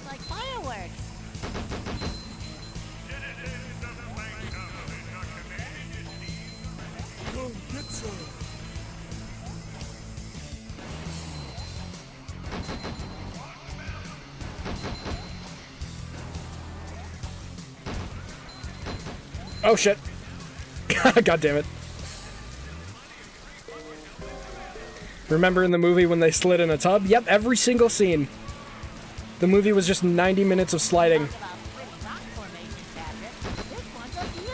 [SPEAKER 4] like fireworks.
[SPEAKER 2] Come get some.
[SPEAKER 1] Oh shit. God damn it. Remember in the movie when they slid in a tub? Yep, every single scene. The movie was just 90 minutes of sliding.
[SPEAKER 4] Talk about pretty rock formations, Patrick. This one's up to you.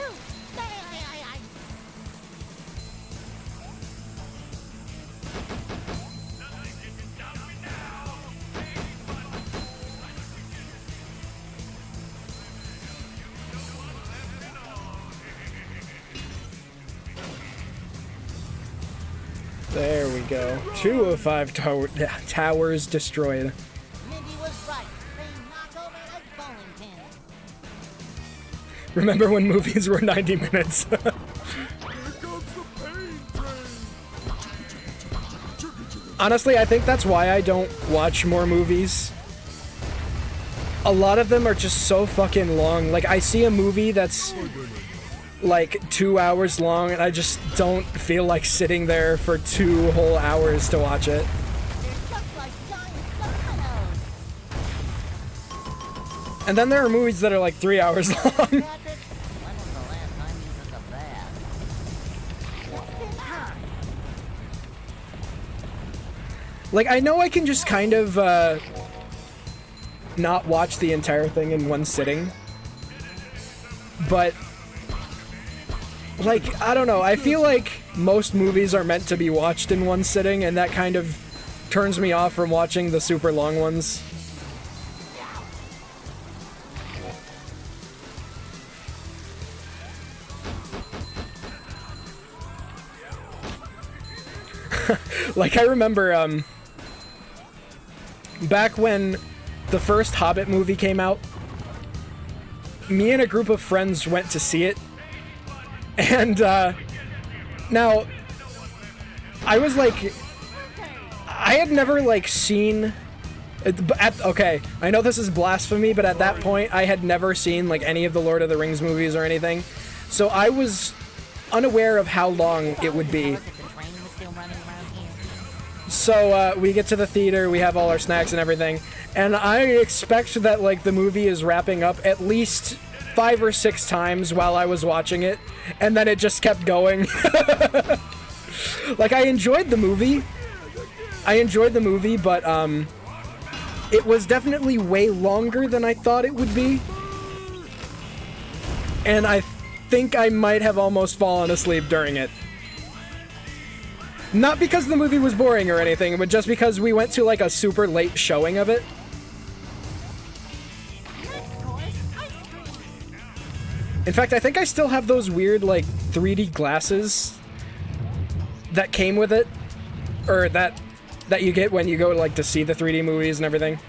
[SPEAKER 1] There we go. 2 of 5 towers destroyed.
[SPEAKER 4] Mindy was right. They knock over like bowling pins.
[SPEAKER 1] Remember when movies were 90 minutes?
[SPEAKER 2] Here comes the pain train.
[SPEAKER 1] Honestly, I think that's why I don't watch more movies. A lot of them are just so fucking long. Like, I see a movie that's like 2 hours long, and I just don't feel like sitting there for 2 whole hours to watch it.
[SPEAKER 4] They're just like giant dominoes.
[SPEAKER 1] And then there are movies that are like 3 hours long.
[SPEAKER 4] Patrick, when was the last time you took a bath? It's been time.
[SPEAKER 1] Like, I know I can just kind of not watch the entire thing in one sitting, but like, I don't know, I feel like most movies are meant to be watched in one sitting, and that kind of turns me off from watching the super long ones. Like, I remember, back when the first Hobbit movie came out, me and a group of friends went to see it. And, now, I was like, I had never, like, seen, okay, I know this is blasphemy, but at that point, I had never seen, like, any of the Lord of the Rings movies or anything, so I was unaware of how long it would be. So, we get to the theater, we have all our snacks and everything, and I expect that, like, the movie is wrapping up at least 5 or 6 times while I was watching it, and then it just kept going. Like, I enjoyed the movie, but, it was definitely way longer than I thought it would be. And I think I might have almost fallen asleep during it. Not because the movie was boring or anything, but just because we went to like a super late showing of it. In fact, I think I still have those weird like 3D glasses that came with it, or that you get when you go like to see the 3D movies and everything.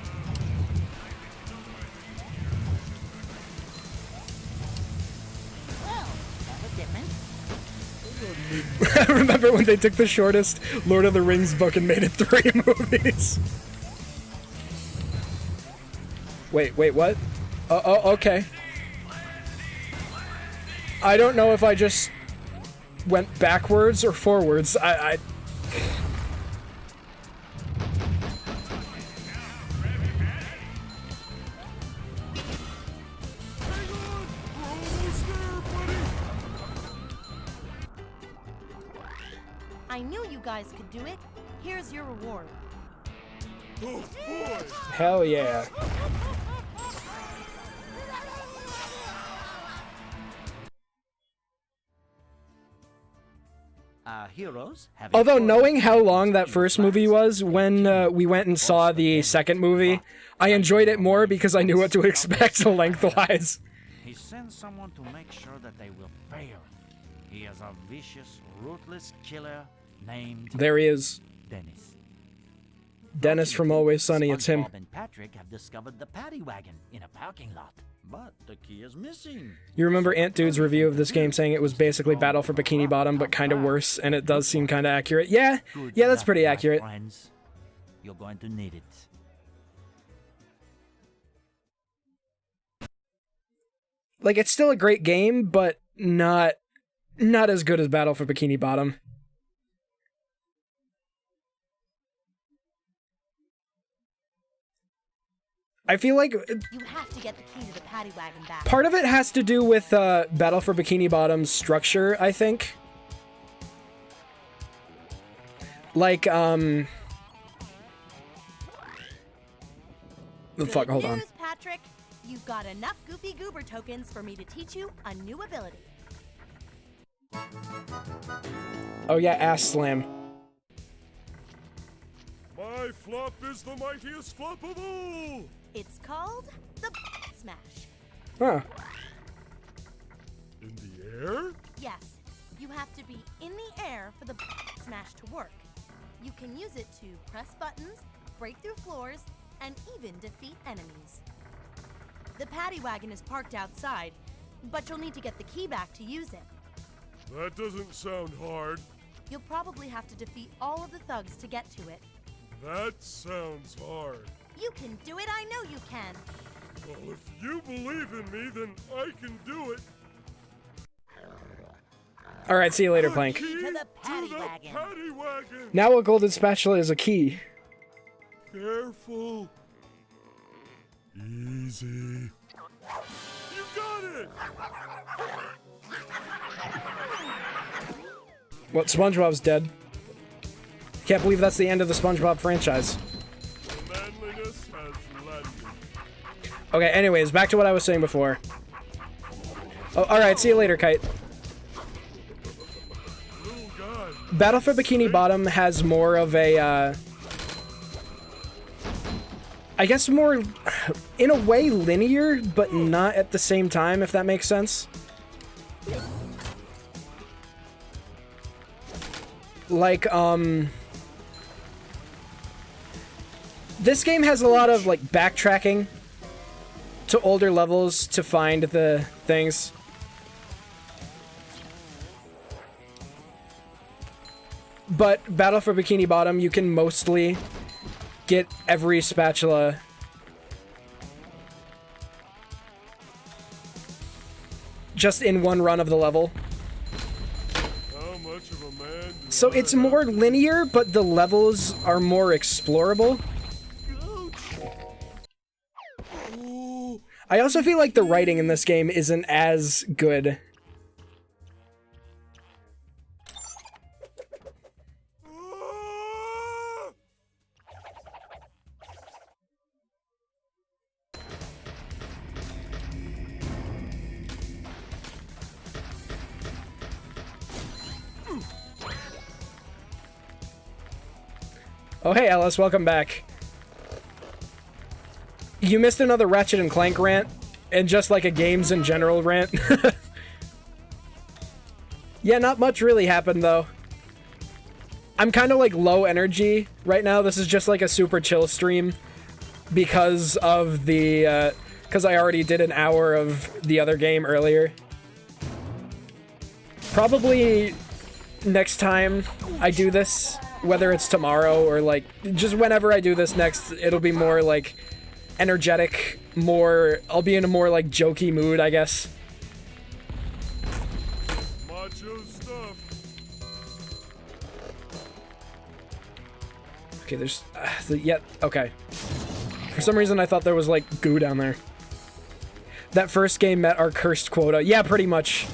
[SPEAKER 4] Well, that was different.
[SPEAKER 1] I remember when they took the shortest Lord of the Rings book and made it 3 movies. Wait, what? Oh, okay. I don't know if I just went backwards or forwards. I
[SPEAKER 5] I knew you guys could do it. Here's your reward.
[SPEAKER 1] Hell yeah.
[SPEAKER 3] Our heroes have
[SPEAKER 1] Although knowing how long that first movie was when we went and saw the second movie, I enjoyed it more because I knew what to expect lengthwise.
[SPEAKER 3] He sends someone to make sure that they will fail. He is a vicious, ruthless killer named
[SPEAKER 1] There he is.
[SPEAKER 3] Dennis.
[SPEAKER 1] Dennis from Always Sunny, it's him.
[SPEAKER 3] SpongeBob and Patrick have discovered the paddy wagon in a parking lot, but the key is missing.
[SPEAKER 1] You remember Ant Dude's review of this game saying it was basically Battle for Bikini Bottom, but kind of worse, and it does seem kind of accurate. Yeah, that's
[SPEAKER 3] luck,
[SPEAKER 1] pretty
[SPEAKER 3] my
[SPEAKER 1] accurate.
[SPEAKER 3] Friends. You're going to need it.
[SPEAKER 1] Like, it's still a great game, but not as good as Battle for Bikini Bottom. I feel like
[SPEAKER 5] You have to get the key to the paddy wagon back.
[SPEAKER 1] part of it has to do with Battle for Bikini Bottom's structure, I think. Like, fuck, hold on.
[SPEAKER 5] News, Patrick. You've got enough Goofy Goober tokens for me to teach you a new ability.
[SPEAKER 1] Oh yeah, ass slam.
[SPEAKER 2] My flop is the mightiest flop of all!
[SPEAKER 5] It's called the Smash.
[SPEAKER 1] Huh.
[SPEAKER 2] In the air?
[SPEAKER 5] Yes, you have to be in the air for the Smash to work. You can use it to press buttons, break through floors, and even defeat enemies. The paddy wagon is parked outside, but you'll need to get the key back to use it.
[SPEAKER 2] That doesn't sound hard.
[SPEAKER 5] You'll probably have to defeat all of the thugs to get to it.
[SPEAKER 2] That sounds hard.
[SPEAKER 5] You can do it, I know you can.
[SPEAKER 2] Well, if you believe in me, then I can do it.
[SPEAKER 1] Alright, see you later, Plank.
[SPEAKER 2] Key
[SPEAKER 4] To the paddy
[SPEAKER 2] to the
[SPEAKER 4] wagon.
[SPEAKER 2] paddy wagon.
[SPEAKER 1] Now a golden spatula is a key.
[SPEAKER 2] Careful. Easy. You got it!
[SPEAKER 1] What, SpongeBob's dead? Can't believe that's the end of the SpongeBob franchise.
[SPEAKER 2] The manliness has landed.
[SPEAKER 1] Okay, anyways, back to what I was saying before. Oh, alright, see you later, Kite.
[SPEAKER 2] Little guy.
[SPEAKER 1] Battle for Bikini Bottom has more of a, I guess more, in a way, linear, but not at the same time, if that makes sense. Like, this game has a lot of, like, backtracking to older levels to find the things. But Battle for Bikini Bottom, you can mostly get every spatula just in one run of the level.
[SPEAKER 2] How much of a man do
[SPEAKER 1] So
[SPEAKER 2] I
[SPEAKER 1] it's
[SPEAKER 2] have?
[SPEAKER 1] more linear, but the levels are more explorable.
[SPEAKER 2] Ooh.
[SPEAKER 1] I also feel like the writing in this game isn't as good.
[SPEAKER 2] Ah!
[SPEAKER 1] Oh, hey, Ellis, welcome back. You missed another Ratchet and Clank rant, and just like a games in general rant. Yeah, not much really happened, though. I'm kind of like low energy right now. This is just like a super chill stream because of the, because I already did an hour of the other game earlier. Probably next time I do this, whether it's tomorrow or like just whenever I do this next, it'll be more like energetic, more, I'll be in a more like jokey mood, I guess.
[SPEAKER 2] Macho stuff.
[SPEAKER 1] Okay, there's, yeah, okay. For some reason I thought there was like goo down there. That first game met our cursed quota. Yeah, pretty much.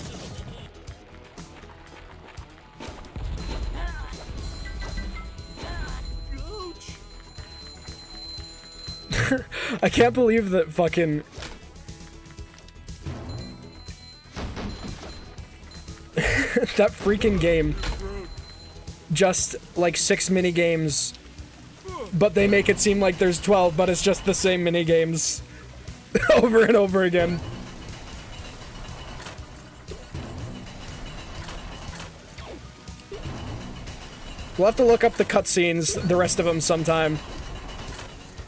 [SPEAKER 1] I can't believe that fucking... that freaking game. Just, like, 6 mini-games. But they make it seem like there's 12, but it's just the same mini-games. Over and over again. We'll have to look up the cutscenes, the rest of them sometime.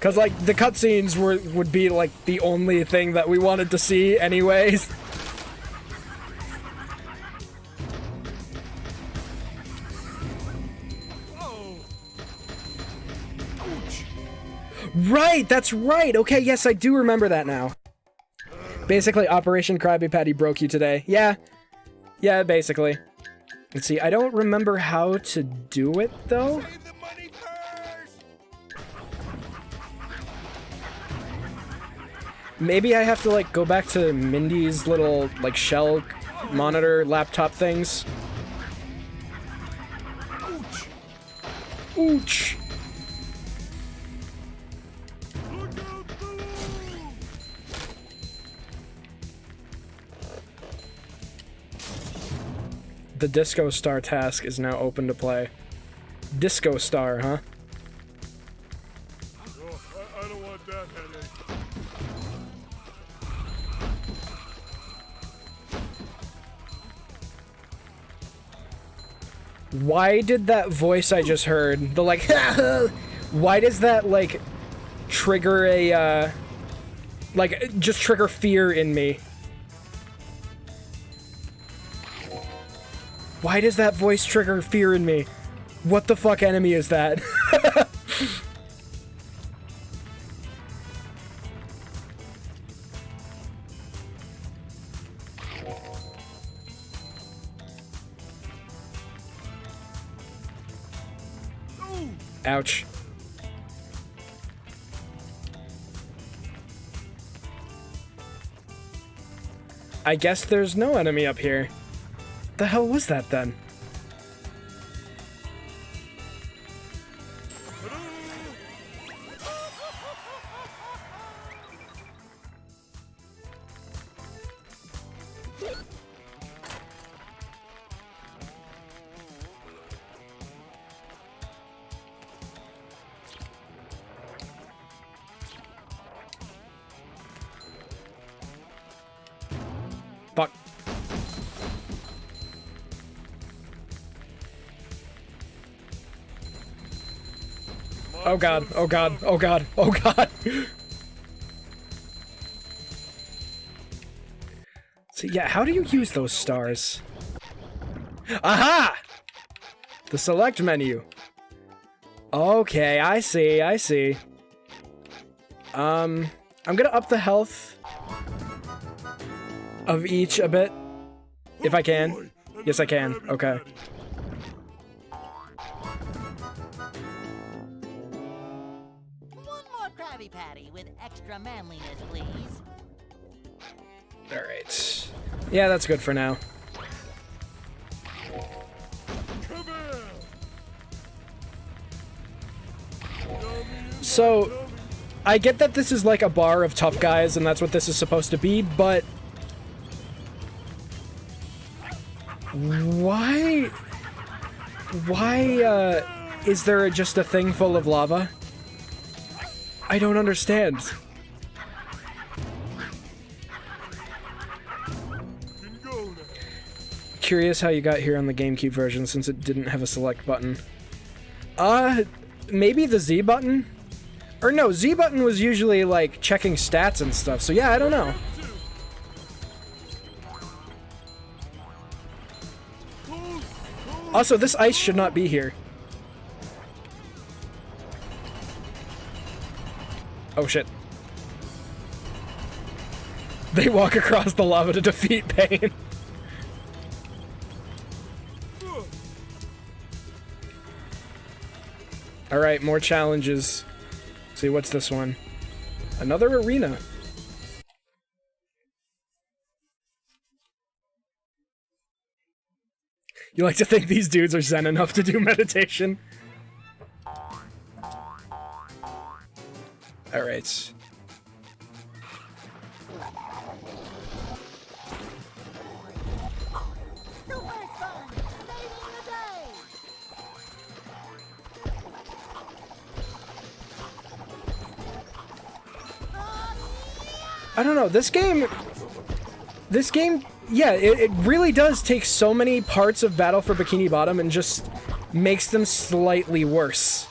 [SPEAKER 1] Cause like the cutscenes would be like the only thing that we wanted to see anyways. Right, that's right. Okay, yes, I do remember that now. Basically, Operation Krabby Patty broke you today. Yeah. Yeah, basically. Let's see, I don't remember how to do it though.
[SPEAKER 2] Save the money first.
[SPEAKER 1] Maybe I have to, like, go back to Mindy's little, like, shell monitor laptop things.
[SPEAKER 2] Ouch.
[SPEAKER 1] Ooch!
[SPEAKER 2] Look out below.
[SPEAKER 1] The Disco Star task is now open to play. Disco Star, huh?
[SPEAKER 2] Oh, I don't want that headache.
[SPEAKER 1] Why did that voice I just heard, the like, why does that, like, trigger a, like, just trigger fear in me? Why does that voice trigger fear in me? What the fuck enemy is that? Ouch. I guess there's no enemy up here. The hell was that then? Fuck. Oh god, oh god, oh god, oh god. So yeah, how do you use those stars? Aha! The select menu. Okay, I see, I see. I'm gonna up the health of each a bit, if I can. Yes, I can. Okay.
[SPEAKER 4] One more Krabby Patty with extra manliness, please.
[SPEAKER 1] Alright. Yeah, that's good for now. So, I get that this is like a bar of tough guys and that's what this is supposed to be, but why is there just a thing full of lava? I don't understand. Curious how you got here on the GameCube version since it didn't have a select button. Maybe the Z button? Or no, Z button was usually like checking stats and stuff, so yeah, I don't know. Also, this ice should not be here. Oh shit. They walk across the lava to defeat Pain. Alright, more challenges. See, what's this one? Another arena. You like to think these dudes are zen enough to do meditation? Alright. I don't know, this game, yeah, it really does take so many parts of Battle for Bikini Bottom and just makes them slightly worse.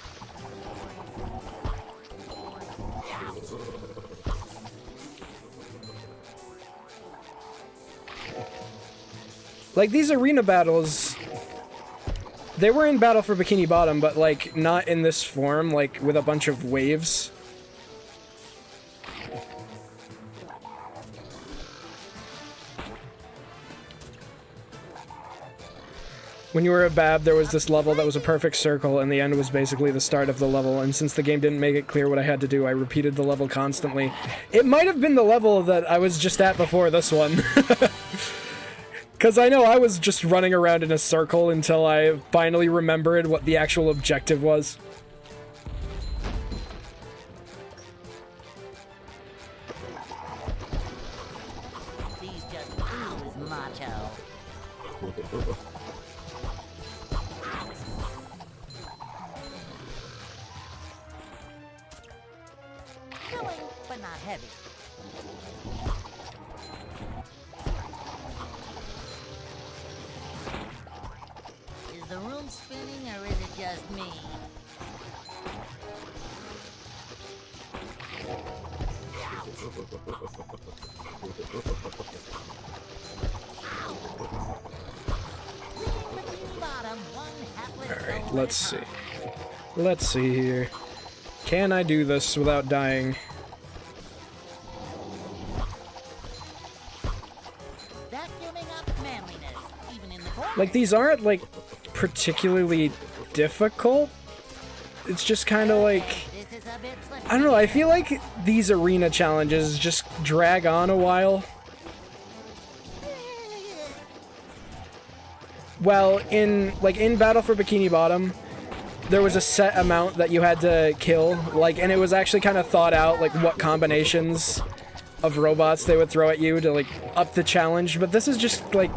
[SPEAKER 1] Like, these arena battles, they were in Battle for Bikini Bottom, but, like, not in this form, like, with a bunch of waves. When you were a Bab, there was this level that was a perfect circle, and the end was basically the start of the level, and since the game didn't make it clear what I had to do, I repeated the level constantly. It might have been the level that I was just at before this one. Because I know I was just running around in a circle until I finally remembered what the actual objective was.
[SPEAKER 4] He's just ooze macho. Filling, but not heavy. Is the room spinning or is it just me?
[SPEAKER 1] Alright, let's see. Let's see here. Can I do this without dying? Like, these aren't, like, particularly difficult. It's just kind of like... I don't know, I feel like these arena challenges just drag on a while. Well, in Battle for Bikini Bottom, there was a set amount that you had to kill, like, and it was actually kind of thought out, like, what combinations of robots they would throw at you to, like, up the challenge, but this is just, like,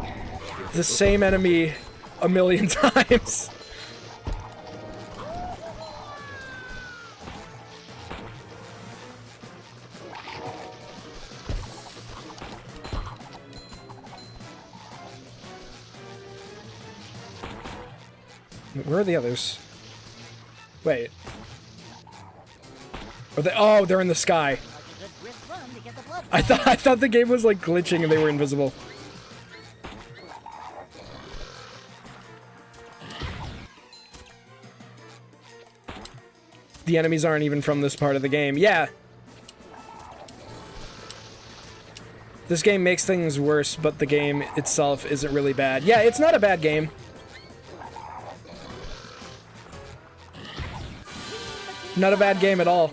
[SPEAKER 1] the same enemy a million times. Where are the others? Wait. Are they? Oh, they're in the sky. I thought the game was like glitching and they were invisible. The enemies aren't even from this part of the game. Yeah. This game makes things worse, but the game itself isn't really bad. Yeah, it's not a bad game. Not a bad game at all.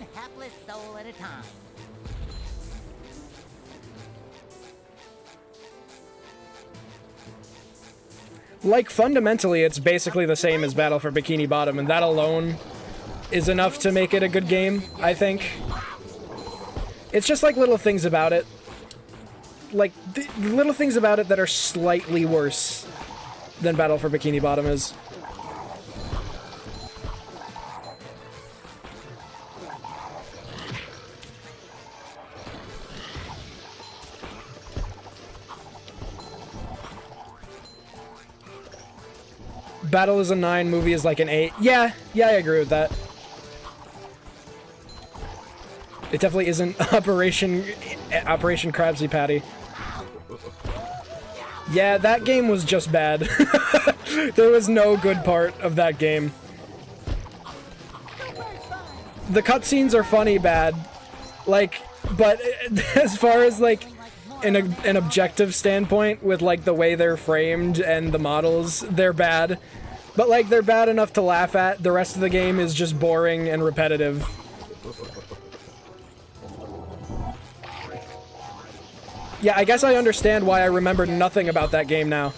[SPEAKER 1] Like, fundamentally, it's basically the same as Battle for Bikini Bottom, and that alone is enough to make it a good game, I think. It's just like little things about it. Like, little things about it that are slightly worse than Battle for Bikini Bottom is. Battle is a 9, movie is like an 8. Yeah, I agree with that. It definitely isn't Operation Krabsy Patty. Yeah, that game was just bad. There was no good part of that game. The cutscenes are funny bad. Like, but as far as like an objective standpoint with like the way they're framed and the models, they're bad. But like they're bad enough to laugh at. The rest of the game is just boring and repetitive. Yeah, I guess I understand why I remember nothing about that game now.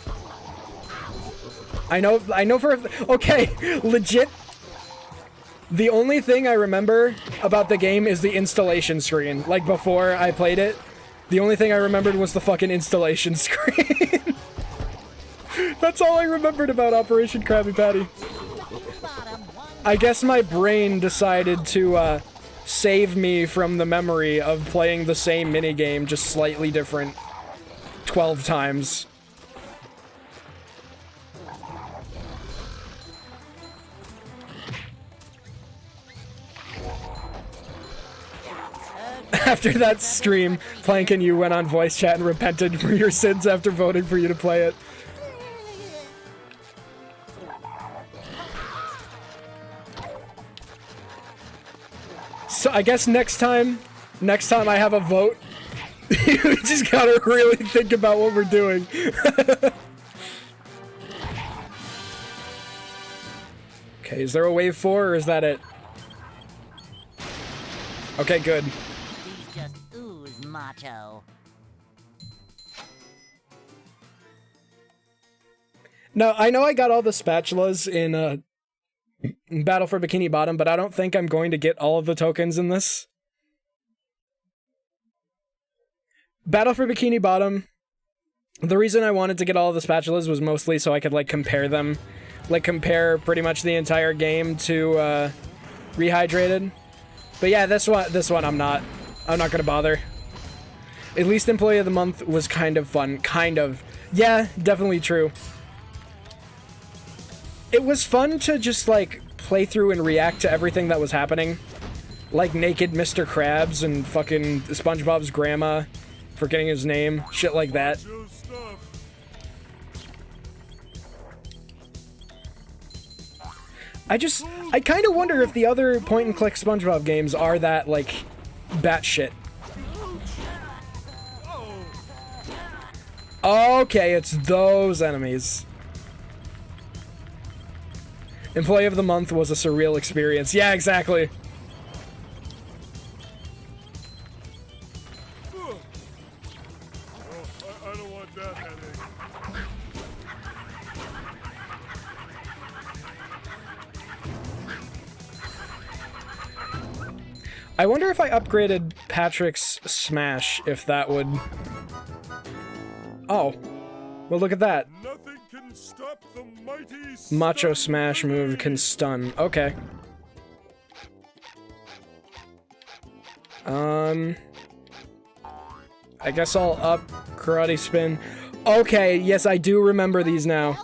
[SPEAKER 1] I know for... Okay, legit. The only thing I remember about the game is the installation screen. Like, before I played it, the only thing I remembered was the fucking installation screen. That's all I remembered about Operation Krabby Patty. I guess my brain decided to, save me from the memory of playing the same minigame, just slightly different, 12 times. After that stream, Plank and you went on voice chat and repented for your sins after voting for you to play it. So I guess next time I have a vote, we just gotta really think about what we're doing. Okay, is there a wave 4 or is that it? Okay, good.
[SPEAKER 4] These just ooze macho.
[SPEAKER 1] Now, I know I got all the spatulas in Battle for Bikini Bottom, but I don't think I'm going to get all of the tokens in this. Battle for Bikini Bottom, the reason I wanted to get all of the spatulas was mostly so I could, like, compare them. Like, compare pretty much the entire game to, Rehydrated. But yeah, this one I'm not gonna bother. At least Employee of the Month was kind of fun. Kind of. Yeah, definitely true. It was fun to just, like, play through and react to everything that was happening. Like naked Mr. Krabs and fucking SpongeBob's grandma forgetting his name. Shit like that. I kind of wonder if the other point-and-click SpongeBob games are that, like, batshit. Okay, it's those enemies. Employee of the Month was a surreal experience. Yeah, exactly.
[SPEAKER 2] I don't want that headache.
[SPEAKER 1] I wonder if I upgraded Patrick's Smash, if that would... Oh. Well, look at that.
[SPEAKER 2] Nothing can stop the mighty
[SPEAKER 1] Macho Smash move can stun. Okay. I guess I'll up Karate Spin. Okay, yes, I do remember these now.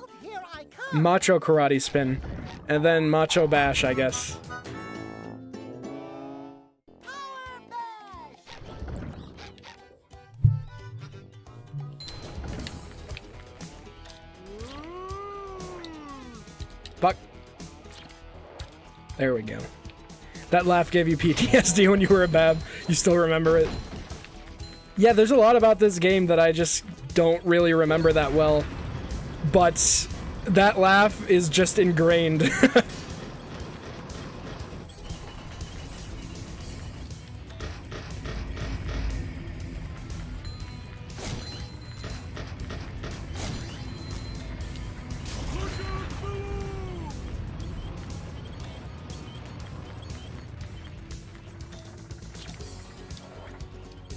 [SPEAKER 1] Macho Karate Spin. And then Macho Bash, I guess. Fuck. There we go. That laugh gave you PTSD when you were a bab. You still remember it. Yeah, there's a lot about this game that I just don't really remember that well. But that laugh is just ingrained.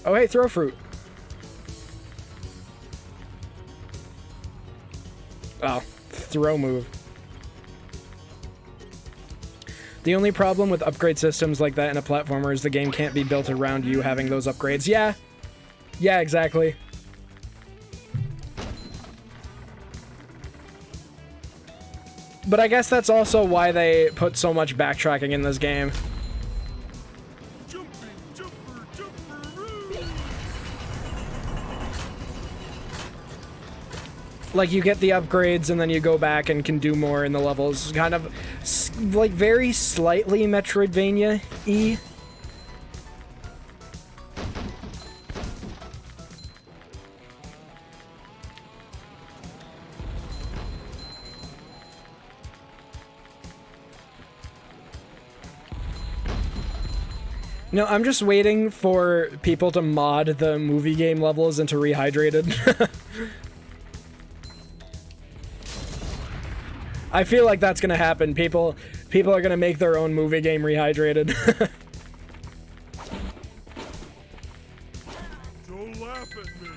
[SPEAKER 1] Oh, hey, throw fruit. Oh, throw move. The only problem with upgrade systems like that in a platformer is the game can't be built around you having those upgrades. Yeah. Yeah, exactly. But I guess that's also why they put so much backtracking in this game.
[SPEAKER 2] Jumping, jumper, jumperoo.
[SPEAKER 1] Like, you get the upgrades and then you go back and can do more in the levels. Kind of, like, very slightly Metroidvania-y. No, I'm just waiting for people to mod the movie game levels into Rehydrated. I feel like that's gonna happen. People are gonna make their own movie game Rehydrated.
[SPEAKER 2] Don't laugh at me.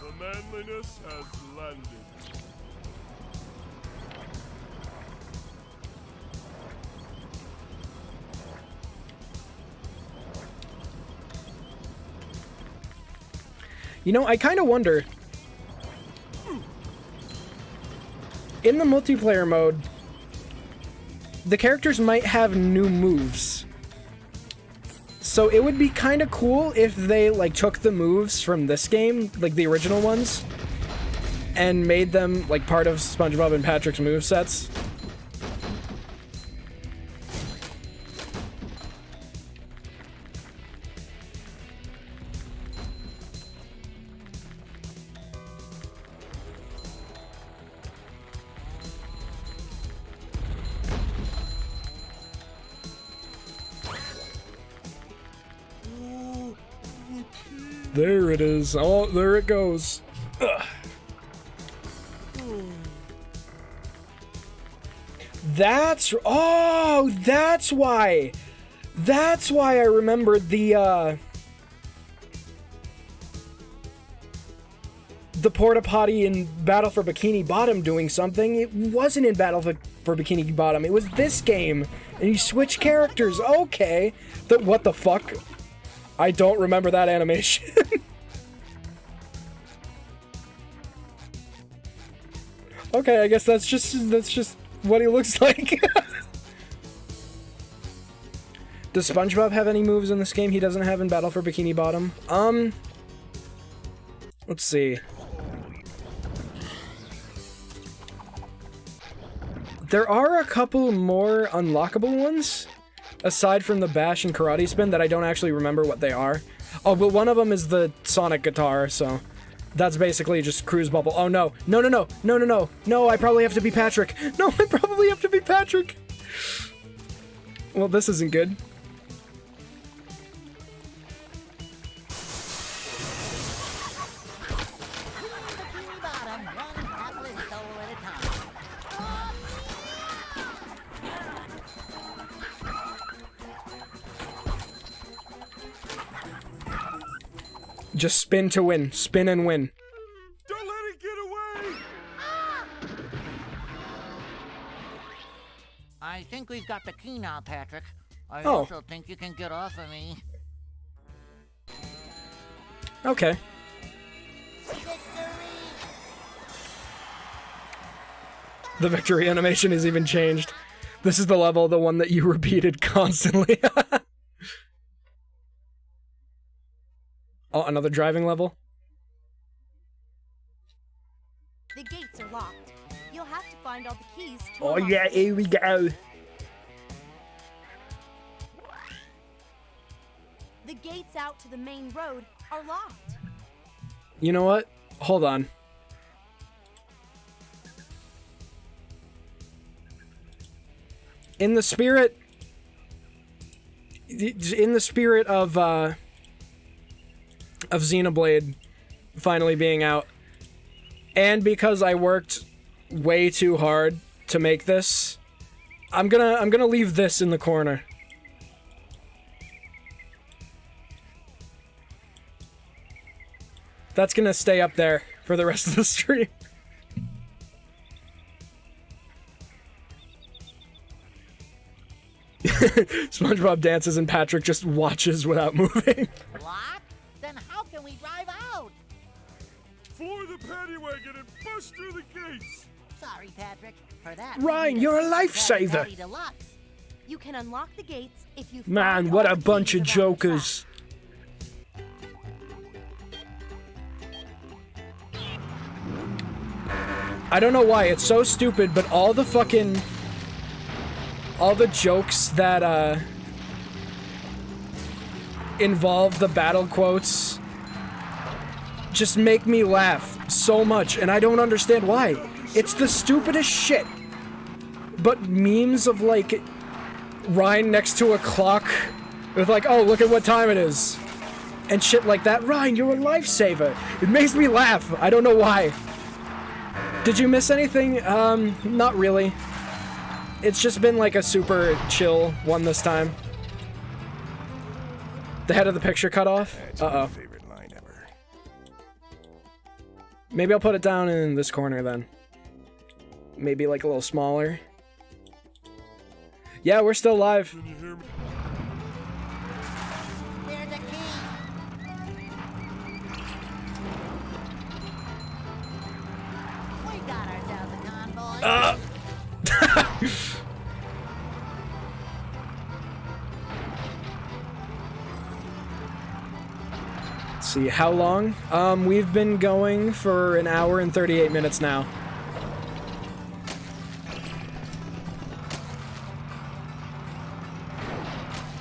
[SPEAKER 2] The manliness has landed.
[SPEAKER 1] You know, I kind of wonder, in the multiplayer mode, the characters might have new moves. So it would be kind of cool if they, like, took the moves from this game, like the original ones, and made them, like, part of SpongeBob and Patrick's movesets. There it is. Oh, there it goes. Ugh. That's why. That's why I remembered the porta potty in Battle for Bikini Bottom doing something. It wasn't in Battle for Bikini Bottom. It was this game, and you switch characters. Okay. What the fuck? I don't remember that animation. Okay, I guess that's just what he looks like. Does SpongeBob have any moves in this game he doesn't have in Battle for Bikini Bottom? Let's see. There are a couple more unlockable ones, aside from the bash and karate spin, that I don't actually remember what they are. Oh, but one of them is the Sonic guitar, so that's basically just Cruise Bubble. Oh no, no, no, no, no, no, no, no, I probably have to be Patrick. No, I probably have to be Patrick. Well, this isn't good.
[SPEAKER 4] Bikini Bottom, one hapless soul at a time.
[SPEAKER 1] Just spin to win. Spin and win.
[SPEAKER 2] Don't let it get away!
[SPEAKER 4] I think we've got the key now, Patrick. I
[SPEAKER 1] Oh.
[SPEAKER 4] also think you can get off of me.
[SPEAKER 1] Okay. The victory animation is even changed. This is the level, the one that you repeated constantly. Oh, another driving level?
[SPEAKER 5] The gates are locked. You'll have to find all the keys to
[SPEAKER 1] Oh
[SPEAKER 5] unlock
[SPEAKER 1] yeah,
[SPEAKER 5] them.
[SPEAKER 1] here we go.
[SPEAKER 5] The gates out to the main road are locked.
[SPEAKER 1] You know what? Hold on. In the spirit of Xenoblade finally being out, and because I worked way too hard to make this, I'm gonna leave this in the corner. That's gonna stay up there for the rest of the stream. SpongeBob dances and Patrick just watches without moving.
[SPEAKER 4] What? Then how can we drive out?
[SPEAKER 2] Floor the paddy wagon and bust through the gates.
[SPEAKER 4] Sorry, Patrick. For that,
[SPEAKER 1] Ryan, you're a lifesaver.
[SPEAKER 5] You can unlock the gates if you
[SPEAKER 1] Man,
[SPEAKER 5] find
[SPEAKER 1] what
[SPEAKER 5] all
[SPEAKER 1] a
[SPEAKER 5] the
[SPEAKER 1] bunch
[SPEAKER 5] keys
[SPEAKER 1] of
[SPEAKER 5] around the
[SPEAKER 1] jokers. I don't know why, it's so stupid, but all the jokes that, involve the battle quotes just make me laugh so much, and I don't understand why. It's the stupidest shit. But memes of, like, Ryan next to a clock with, like, oh, look at what time it is. And shit like that. Ryan, you're a lifesaver. It makes me laugh. I don't know why. Did you miss anything? Not really. It's just been, like, a super chill one this time. The head of the picture cut off?
[SPEAKER 2] That's my
[SPEAKER 1] Uh-oh.
[SPEAKER 2] favorite line ever.
[SPEAKER 1] Maybe I'll put it down in this corner then. Maybe like a little smaller. Yeah, we're still live.
[SPEAKER 2] Can you hear me?
[SPEAKER 4] There's a key. We got ourselves a convoy.
[SPEAKER 1] Let's see, how long? We've been going for an hour and 38 minutes now.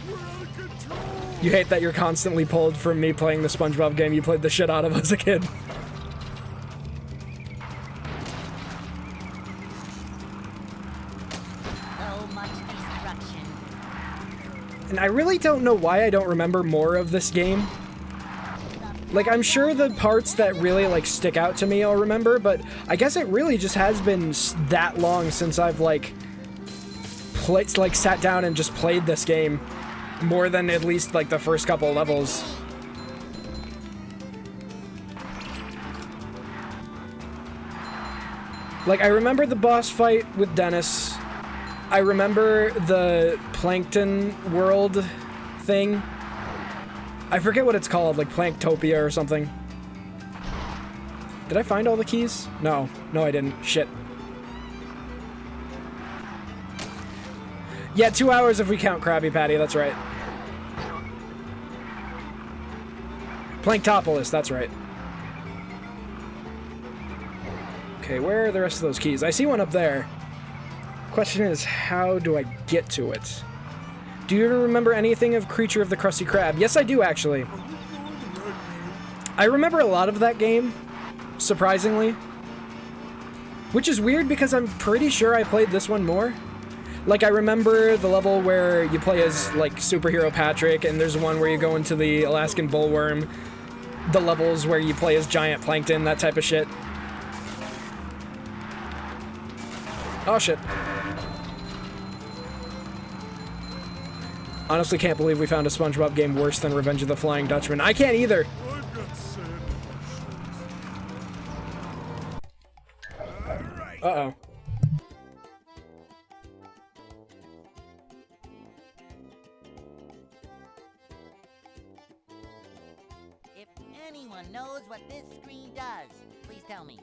[SPEAKER 2] We're out of control.
[SPEAKER 1] You hate that you're constantly pulled from me playing the SpongeBob game you played the shit out of as a kid.
[SPEAKER 4] So much destruction.
[SPEAKER 1] And I really don't know why I don't remember more of this game. Like, I'm sure the parts that really, like, stick out to me I'll remember, but I guess it really just has been that long since I've, like, sat down and just played this game. More than at least, like, the first couple levels. Like, I remember the boss fight with Dennis. I remember the Plankton world thing. I forget what it's called, like Planktopia or something. Did I find all the keys? No. No, I didn't. Shit. Yeah, 2 hours if we count Krabby Patty, that's right. Planktopolis, that's right. Okay, where are the rest of those keys? I see one up there. Question is, how do I get to it? Do you remember anything of Creature of the Krusty Krab? Yes, I do, actually. I remember a lot of that game, surprisingly. Which is weird because I'm pretty sure I played this one more. Like, I remember the level where you play as, like, superhero Patrick, and there's one where you go into the Alaskan bullworm. The levels where you play as giant plankton, that type of shit. Oh, shit. Honestly can't believe we found a SpongeBob game worse than Revenge of the Flying Dutchman. I can't either.
[SPEAKER 2] I've got sand on my shirts. All right.
[SPEAKER 1] Uh-oh.
[SPEAKER 4] If anyone knows what this screen does, please tell me.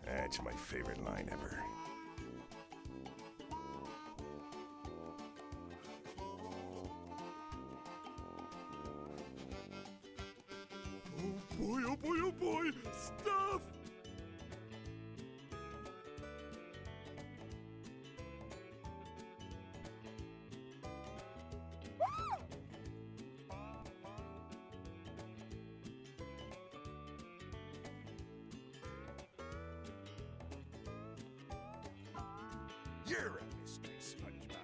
[SPEAKER 2] That's my favorite line ever. Oh boy, oh boy, stuff! You're a mystery, SpongeBob.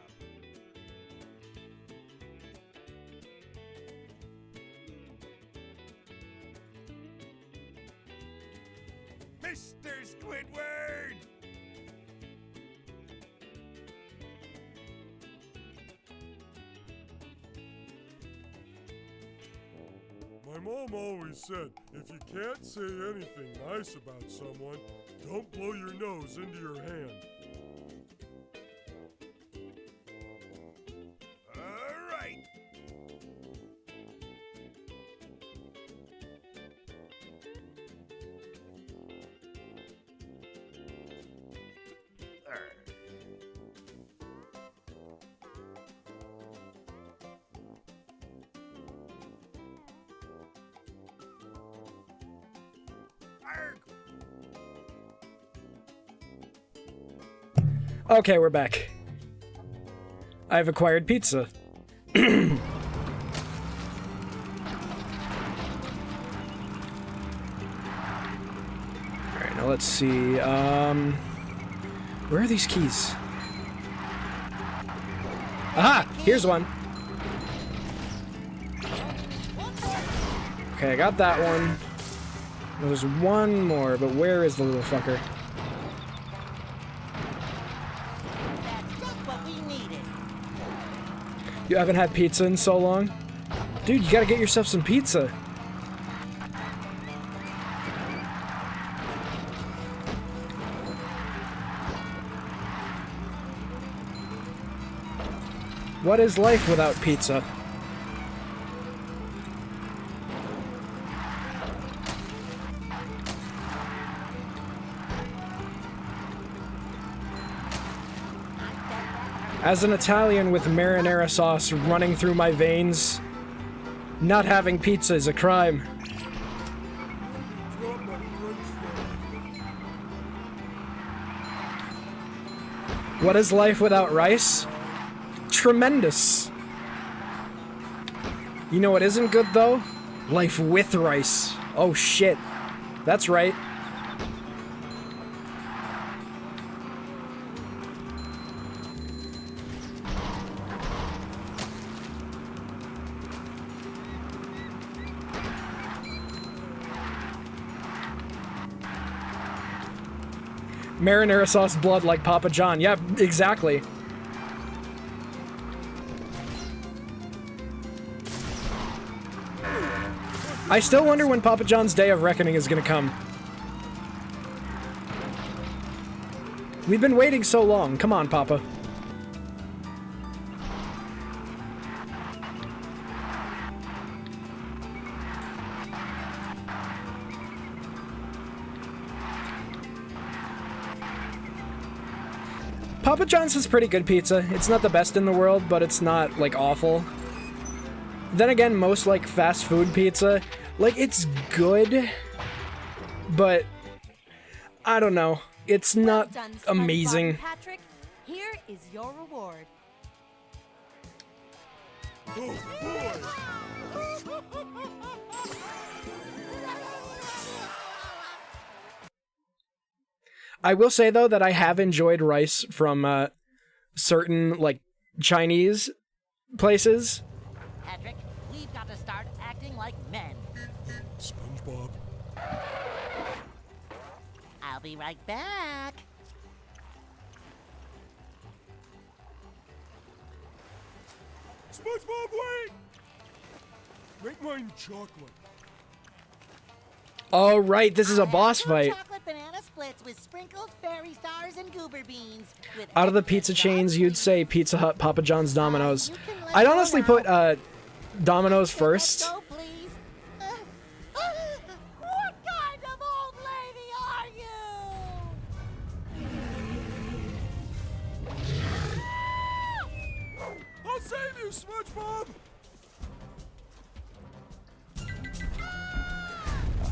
[SPEAKER 2] Mr. Squidward!
[SPEAKER 7] My mom always said, if you can't say anything nice about someone, don't blow your nose into your hand.
[SPEAKER 2] All right.
[SPEAKER 1] Okay, we're back. I've acquired pizza. Alright, now let's see. Where are these keys? Aha! Here's one. Okay, I got that one. There's one more, but where is the little fucker? You haven't had pizza in so long? Dude, you gotta get yourself some pizza. What is life without pizza? As an Italian with marinara sauce running through my veins, not having pizza is a crime. What is life without rice? Tremendous. You know what isn't good though? Life with rice. Oh shit. That's right. Marinara sauce blood like Papa John. Yeah, exactly. I still wonder when Papa John's Day of Reckoning is gonna come. We've been waiting so long. Come on, Papa. Papa John's is pretty good pizza. It's not the best in the world, but it's not, like, awful. Then again, most, like, fast food pizza, like, it's good, but I don't know. It's not
[SPEAKER 5] Well done,
[SPEAKER 1] amazing.
[SPEAKER 5] SpongeBob and Patrick, here is your reward.
[SPEAKER 7] Oh boy!
[SPEAKER 1] I will say, though, that I have enjoyed rice from certain, like, Chinese places.
[SPEAKER 4] Patrick, we've got to start acting like men.
[SPEAKER 7] SpongeBob.
[SPEAKER 4] I'll be right back.
[SPEAKER 7] SpongeBob, wait! Make mine chocolate.
[SPEAKER 1] All right, this is a
[SPEAKER 4] I'll have
[SPEAKER 1] boss
[SPEAKER 4] two
[SPEAKER 1] fight.
[SPEAKER 4] Chocolate banana splits with sprinkled fairy stars and goober beans. With
[SPEAKER 1] Out of the
[SPEAKER 4] extra
[SPEAKER 1] pizza chains,
[SPEAKER 4] soft
[SPEAKER 1] you'd
[SPEAKER 4] cream.
[SPEAKER 1] say Pizza Hut, Papa John's, Domino's.
[SPEAKER 4] You can let
[SPEAKER 1] I'd
[SPEAKER 4] go
[SPEAKER 1] honestly
[SPEAKER 4] now.
[SPEAKER 1] put Domino's first.
[SPEAKER 4] Let's go, please. What kind of old lady are you?
[SPEAKER 7] I'll save you, SpongeBob!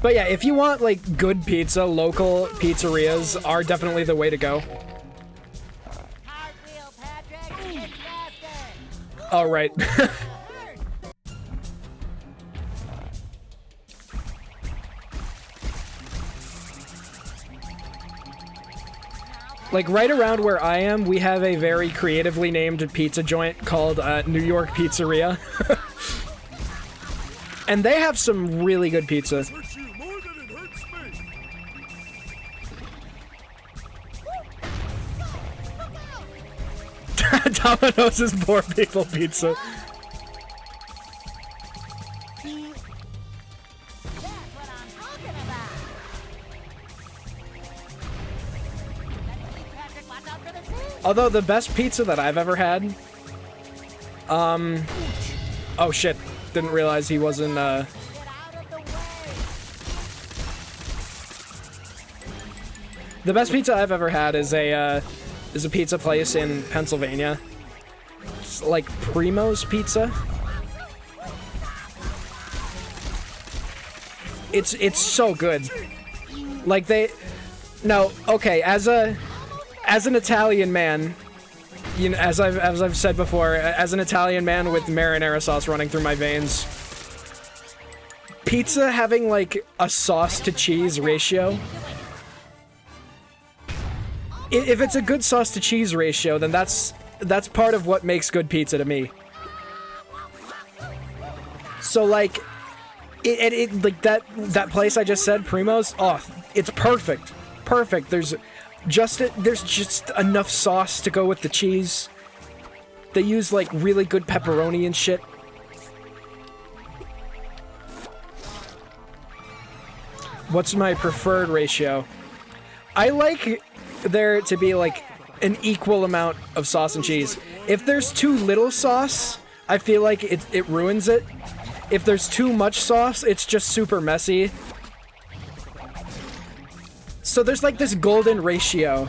[SPEAKER 1] But yeah, if you want, like, good pizza, local pizzerias are definitely the way to go.
[SPEAKER 4] Cartwheel, Patrick. It's faster.
[SPEAKER 1] All right. Like, right around where I am, we have a very creatively named pizza joint called New York Pizzeria. And they have some really good pizza.
[SPEAKER 7] Hurts you more than it hurts me.
[SPEAKER 1] Domino's is poor people pizza. Although the best pizza that I've ever had, oh shit, didn't realize he wasn't, The best pizza I've ever had is a pizza place in Pennsylvania. It's like Primo's Pizza. It's so good. Like okay, as an Italian man, you know, as I've said before, as an Italian man with marinara sauce running through my veins, pizza having like a sauce to cheese ratio, if it's a good sauce to cheese ratio, then that's part of what makes good pizza to me. So like it like that place I just said, Primo's, oh, it's perfect. Perfect. There's just enough sauce to go with the cheese. They use like really good pepperoni and shit. What's my preferred ratio? I like there to be like an equal amount of sauce and cheese. If there's too little sauce, I feel like it ruins it. If there's too much sauce, it's just super messy. So there's like this golden ratio.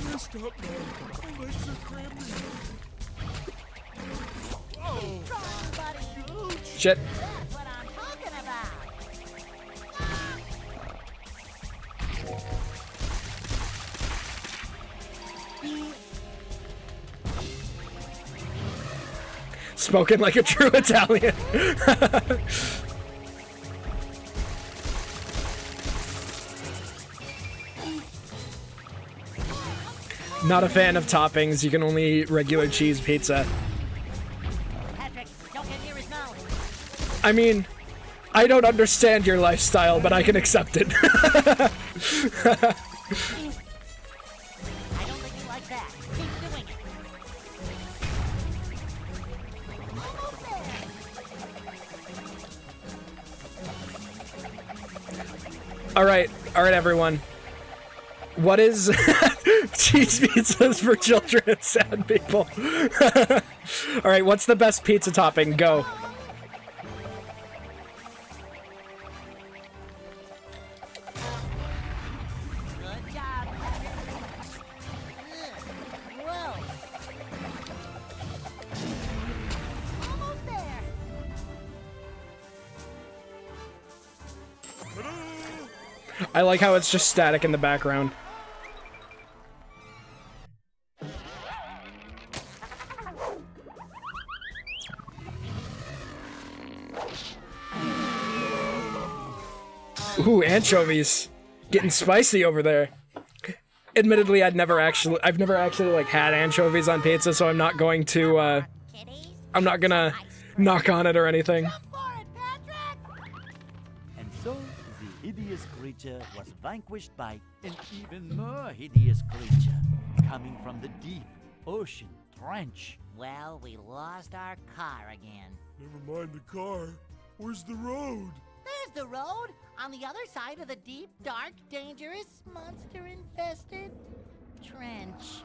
[SPEAKER 7] Messed up, man. My legs are cramping.
[SPEAKER 1] Shit.
[SPEAKER 4] That's what I'm talking about.
[SPEAKER 1] Spoken like a true Italian. Not a fan of toppings. You can only eat regular cheese pizza.
[SPEAKER 4] Patrick, don't get near his mouth.
[SPEAKER 1] I mean, I don't understand your lifestyle, but I can accept it.
[SPEAKER 4] I don't think you like that. Keep doing it.
[SPEAKER 1] All right, everyone. What is cheese pizzas for children and sad people? All right, what's the best pizza topping? Go.
[SPEAKER 4] Good job, Patrick. Whoa. Almost there.
[SPEAKER 1] I like how it's just static in the background. Ooh, anchovies. Getting spicy over there. Admittedly, I've never actually like had anchovies on pizza, so I'm not going to I'm not gonna knock on it or anything.
[SPEAKER 3] And so, the hideous creature was vanquished by an even more hideous creature coming from the deep ocean trench.
[SPEAKER 4] Well, we lost our car again.
[SPEAKER 7] Never mind the car. Where's the road?
[SPEAKER 4] There's the road on the other side of the deep, dark, dangerous, monster-infested trench.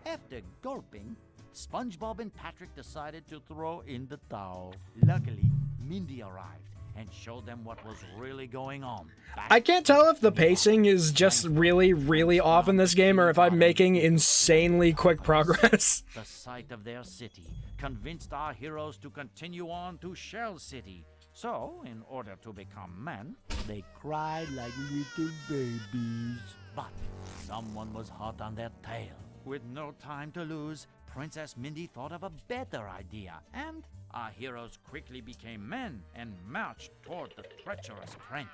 [SPEAKER 3] After gulping, SpongeBob and Patrick decided to throw in the towel. Luckily, Mindy arrived and showed them what was really going on.
[SPEAKER 1] I can't tell if the pacing is just really, really off in this game or if I'm making insanely quick progress.
[SPEAKER 3] The sight of their city convinced our heroes to continue on to Shell City. So, in order to become men, they cried like little babies. But someone was hot on their tail. With no time to lose, Princess Mindy thought of a better idea, and our heroes quickly became men and marched toward the treacherous trench.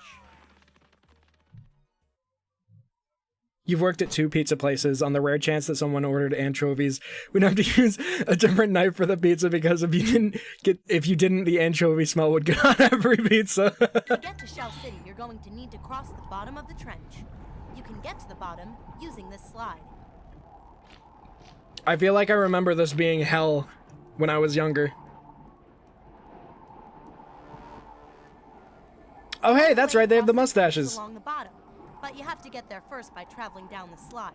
[SPEAKER 1] You've worked at 2 pizza places. On the rare chance that someone ordered anchovies, we'd have to use a different knife for the pizza because if you didn't, the anchovy smell would get on every pizza.
[SPEAKER 5] To get to Shell City, you're going to need to cross the bottom of the trench. You can get to the bottom using this slide.
[SPEAKER 1] I feel like I remember this being hell when I was younger. Oh, hey, that's right. They have the
[SPEAKER 5] Cross
[SPEAKER 1] mustaches.
[SPEAKER 5] along the bottom, but you have to get there first by traveling down the slide,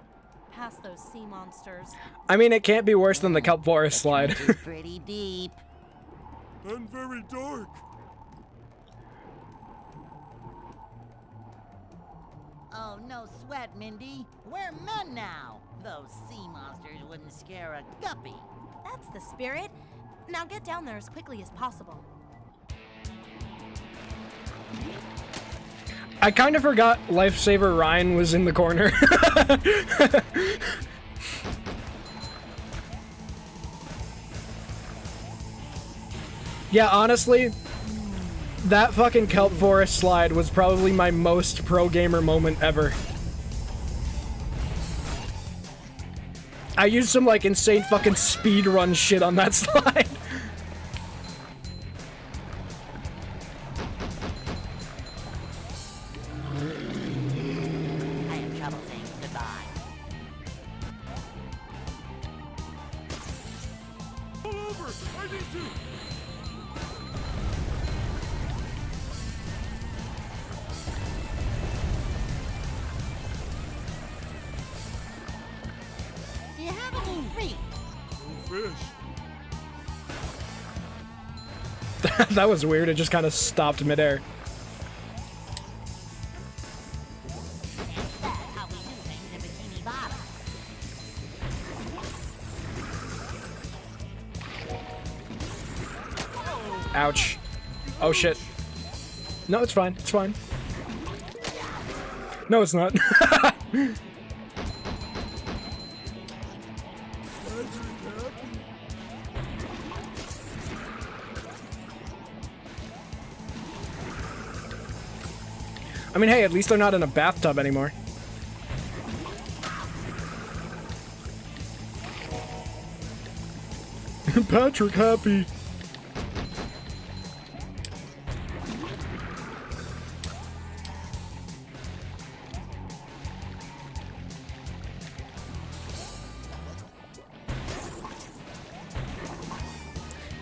[SPEAKER 5] past those sea monsters.
[SPEAKER 1] I mean, it can't be worse than the Kelp Forest slide.
[SPEAKER 4] It's pretty deep.
[SPEAKER 7] And very dark.
[SPEAKER 4] Oh, no sweat, Mindy. We're men now. Those sea monsters wouldn't scare a guppy.
[SPEAKER 5] That's the spirit. Now get down there as quickly as possible.
[SPEAKER 1] I kind of forgot Lifesaver Ryan was in the corner. Yeah, honestly, that fucking Kelp Forest slide was probably my most pro gamer moment ever. I used some like insane fucking speed run shit on that slide.
[SPEAKER 4] I have trouble saying goodbye.
[SPEAKER 7] Pull over! I need to!
[SPEAKER 4] Do you have any feet?
[SPEAKER 7] No fish.
[SPEAKER 1] That was weird, it just kind of stopped midair.
[SPEAKER 4] That's how we do things in Bikini Bottom.
[SPEAKER 1] Ouch. Oh shit. No, it's fine, it's fine. No, it's not. I mean, hey, at least they're not in a bathtub anymore. Patrick happy.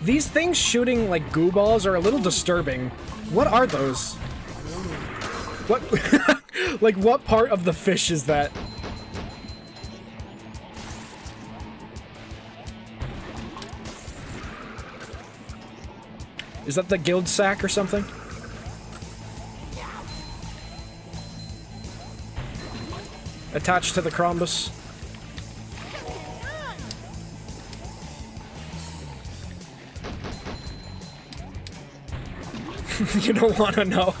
[SPEAKER 1] These things shooting like goo balls are a little disturbing. What are those? What? Like, what part of the fish is that? Is that the guild sack or something? Attached to the Crombus. You don't want to know.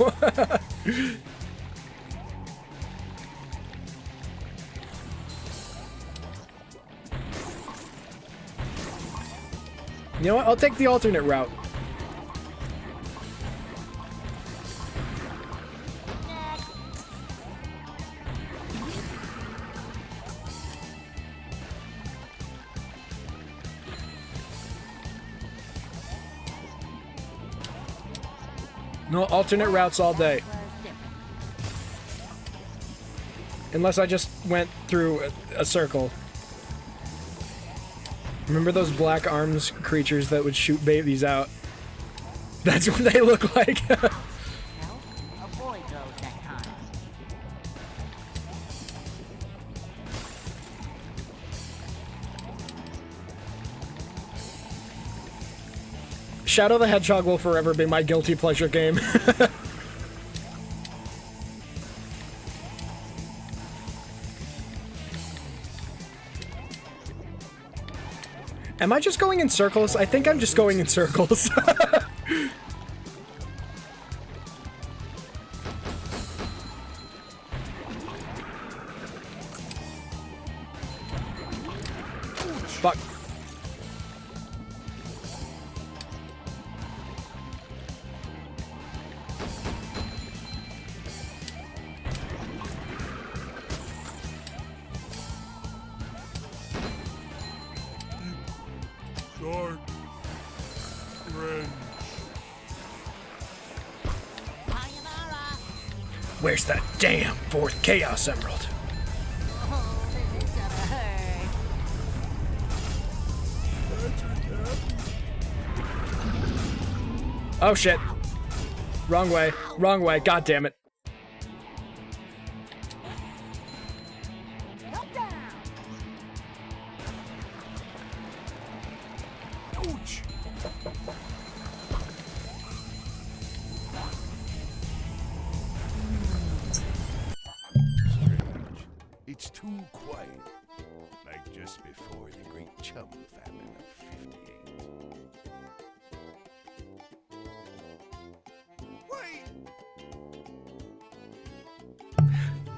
[SPEAKER 1] You know what? I'll take the alternate route. No alternate routes all day. Unless I just went through a circle. Remember those black arms creatures that would shoot babies out? That's what they look like.
[SPEAKER 4] Well, avoid those next time.
[SPEAKER 1] Shadow the Hedgehog will forever be my guilty pleasure game. Am I just going in circles? I think I'm just going in circles. Fuck.
[SPEAKER 7] Dark. French.
[SPEAKER 4] Sayonara.
[SPEAKER 1] Where's that damn fourth Chaos Emerald?
[SPEAKER 4] Oh, this is gonna hurt.
[SPEAKER 1] Oh shit. Wrong way. Wrong way. God damn it.
[SPEAKER 2] Ouch! Strange. It's too quiet. Like just before the Great Chum Famine of 58. Wait!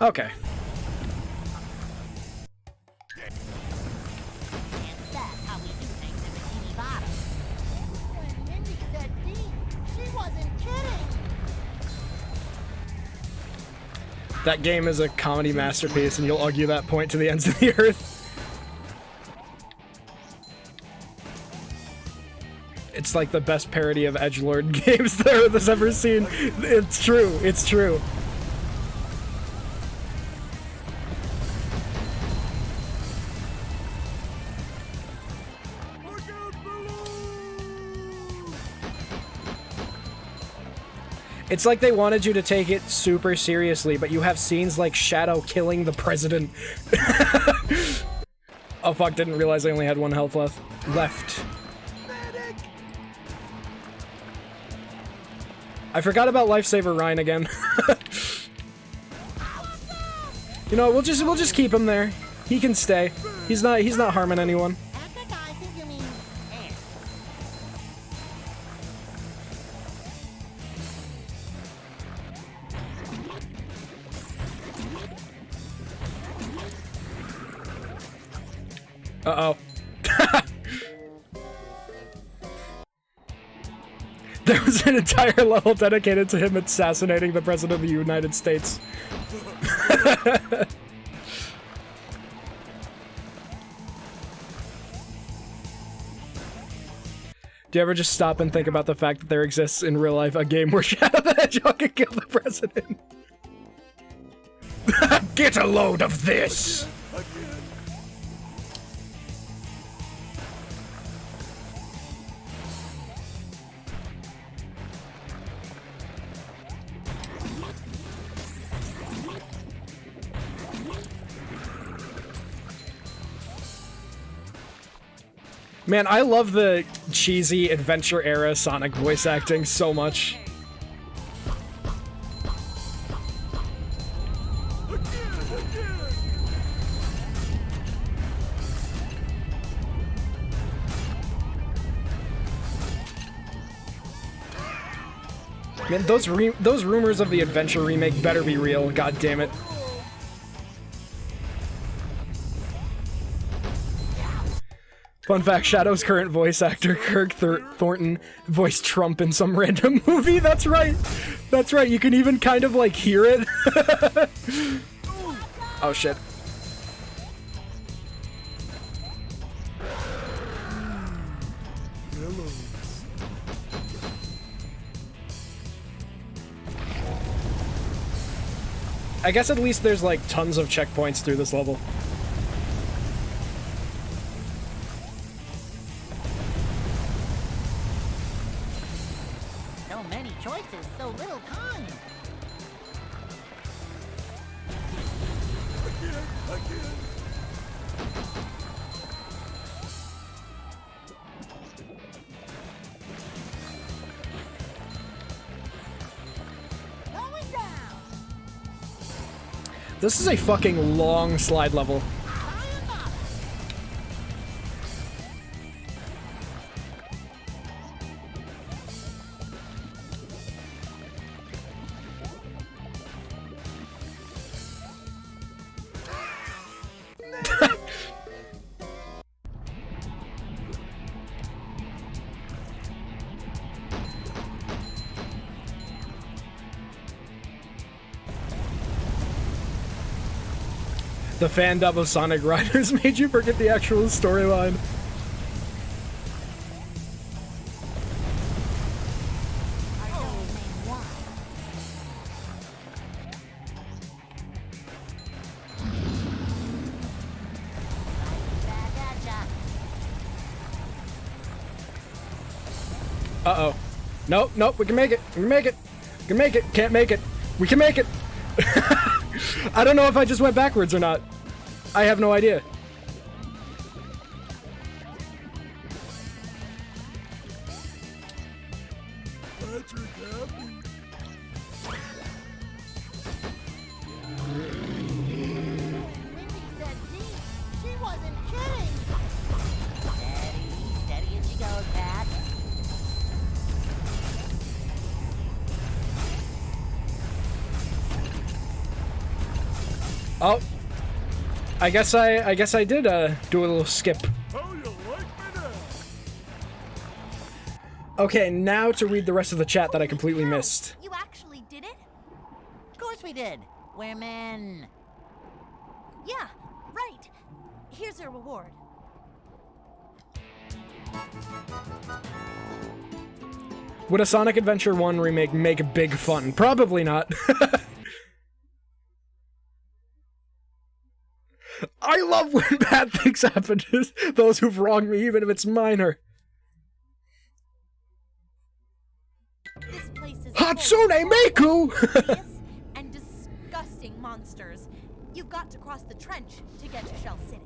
[SPEAKER 1] Okay.
[SPEAKER 4] And that's how we do things in Bikini Bottom.
[SPEAKER 5] When Mindy said D, she wasn't kidding.
[SPEAKER 1] That game is a comedy masterpiece, and you'll argue that point to the ends of the earth. It's like the best parody of edgelord games the earth has ever seen. It's true. It's true. It's like they wanted you to take it super seriously, but you have scenes like Shadow killing the president. Oh fuck, didn't realize I only had 1 health left. I forgot about Lifesaver Ryan again. You know, we'll just keep him there. He can stay. He's not harming anyone.
[SPEAKER 4] I think you mean air.
[SPEAKER 1] Uh-oh. There was an entire level dedicated to him assassinating the President of the United States. Do you ever just stop and think about the fact that there exists in real life a game where Shadow the Hedgehog can kill the president? Get a load of this! Man, I love the cheesy adventure era Sonic voice acting so much. Man, those rumors of the Adventure remake better be real, god damn it. Fun fact, Shadow's current voice actor, Kirk Thornton, voiced Trump in some random movie. That's right. That's right. You can even kind of, like, hear it. Oh, shit. I guess at least there's, like, tons of checkpoints through this level.
[SPEAKER 4] So many choices, so little time. Going down.
[SPEAKER 1] This is a fucking long slide level. The fan dub of Sonic Riders made you forget the actual storyline. Uh-oh. Nope, nope, we can make it. We can make it. Can make it. Can't make it. We can make it. I don't know if I just went backwards or not. I have no idea.
[SPEAKER 7] Patrick happy.
[SPEAKER 5] Mindy said deep. She wasn't kidding.
[SPEAKER 4] Steady as she goes, Pat.
[SPEAKER 1] Oh, I guess I did do a little skip.
[SPEAKER 7] How you like me now?
[SPEAKER 1] Okay, now to read the rest of the chat that I completely missed.
[SPEAKER 5] You actually did it?
[SPEAKER 4] Of course we did. We're men.
[SPEAKER 5] Yeah, right. Here's your reward.
[SPEAKER 1] Would a Sonic Adventure 1 remake make big fun? Probably not. I love when bad things happen to those who've wronged me, even if it's minor.
[SPEAKER 5] This place is
[SPEAKER 1] Hatsune Miku!
[SPEAKER 5] hideous and disgusting monsters. You've got to cross the trench to get to Shell City.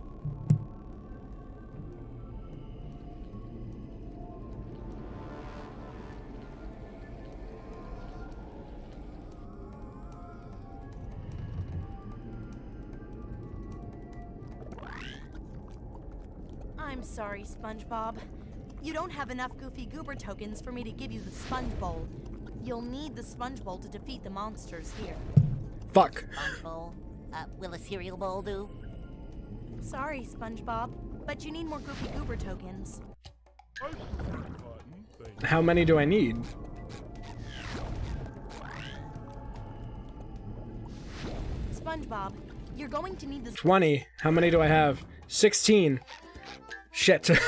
[SPEAKER 5] I'm sorry, SpongeBob. You don't have enough Goofy Goober tokens for me to give you the Sponge Bowl. You'll need the Sponge Bowl to defeat the monsters here.
[SPEAKER 1] Fuck.
[SPEAKER 4] Sponge bowl. Will a cereal bowl do?
[SPEAKER 5] Sorry, SpongeBob, but you need more Goofy Goober tokens.
[SPEAKER 7] I prefer cotton, thank you.
[SPEAKER 1] How many do I need?
[SPEAKER 5] SpongeBob, you're going to need the
[SPEAKER 1] 20. How many do I have? 16. Shit.
[SPEAKER 7] I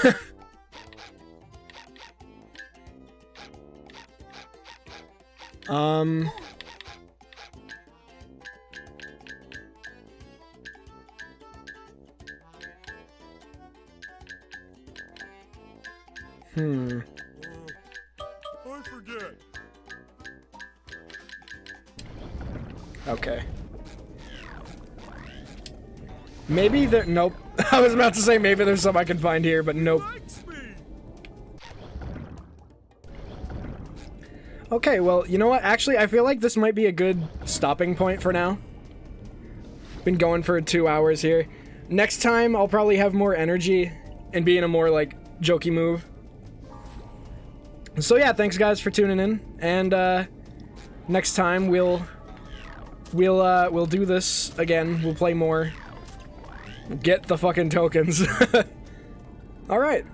[SPEAKER 7] forget.
[SPEAKER 1] Okay. Maybe there. Nope. I was about to say maybe there's some I can find here, but nope.
[SPEAKER 7] Likes me.
[SPEAKER 1] Okay, well, you know what? Actually, I feel like this might be a good stopping point for now. Been going for 2 hours here. Next time, I'll probably have more energy and be in a more, like, jokey move. So yeah, thanks guys for tuning in, and next time we'll do this again. We'll play more. Get the fucking tokens. All right.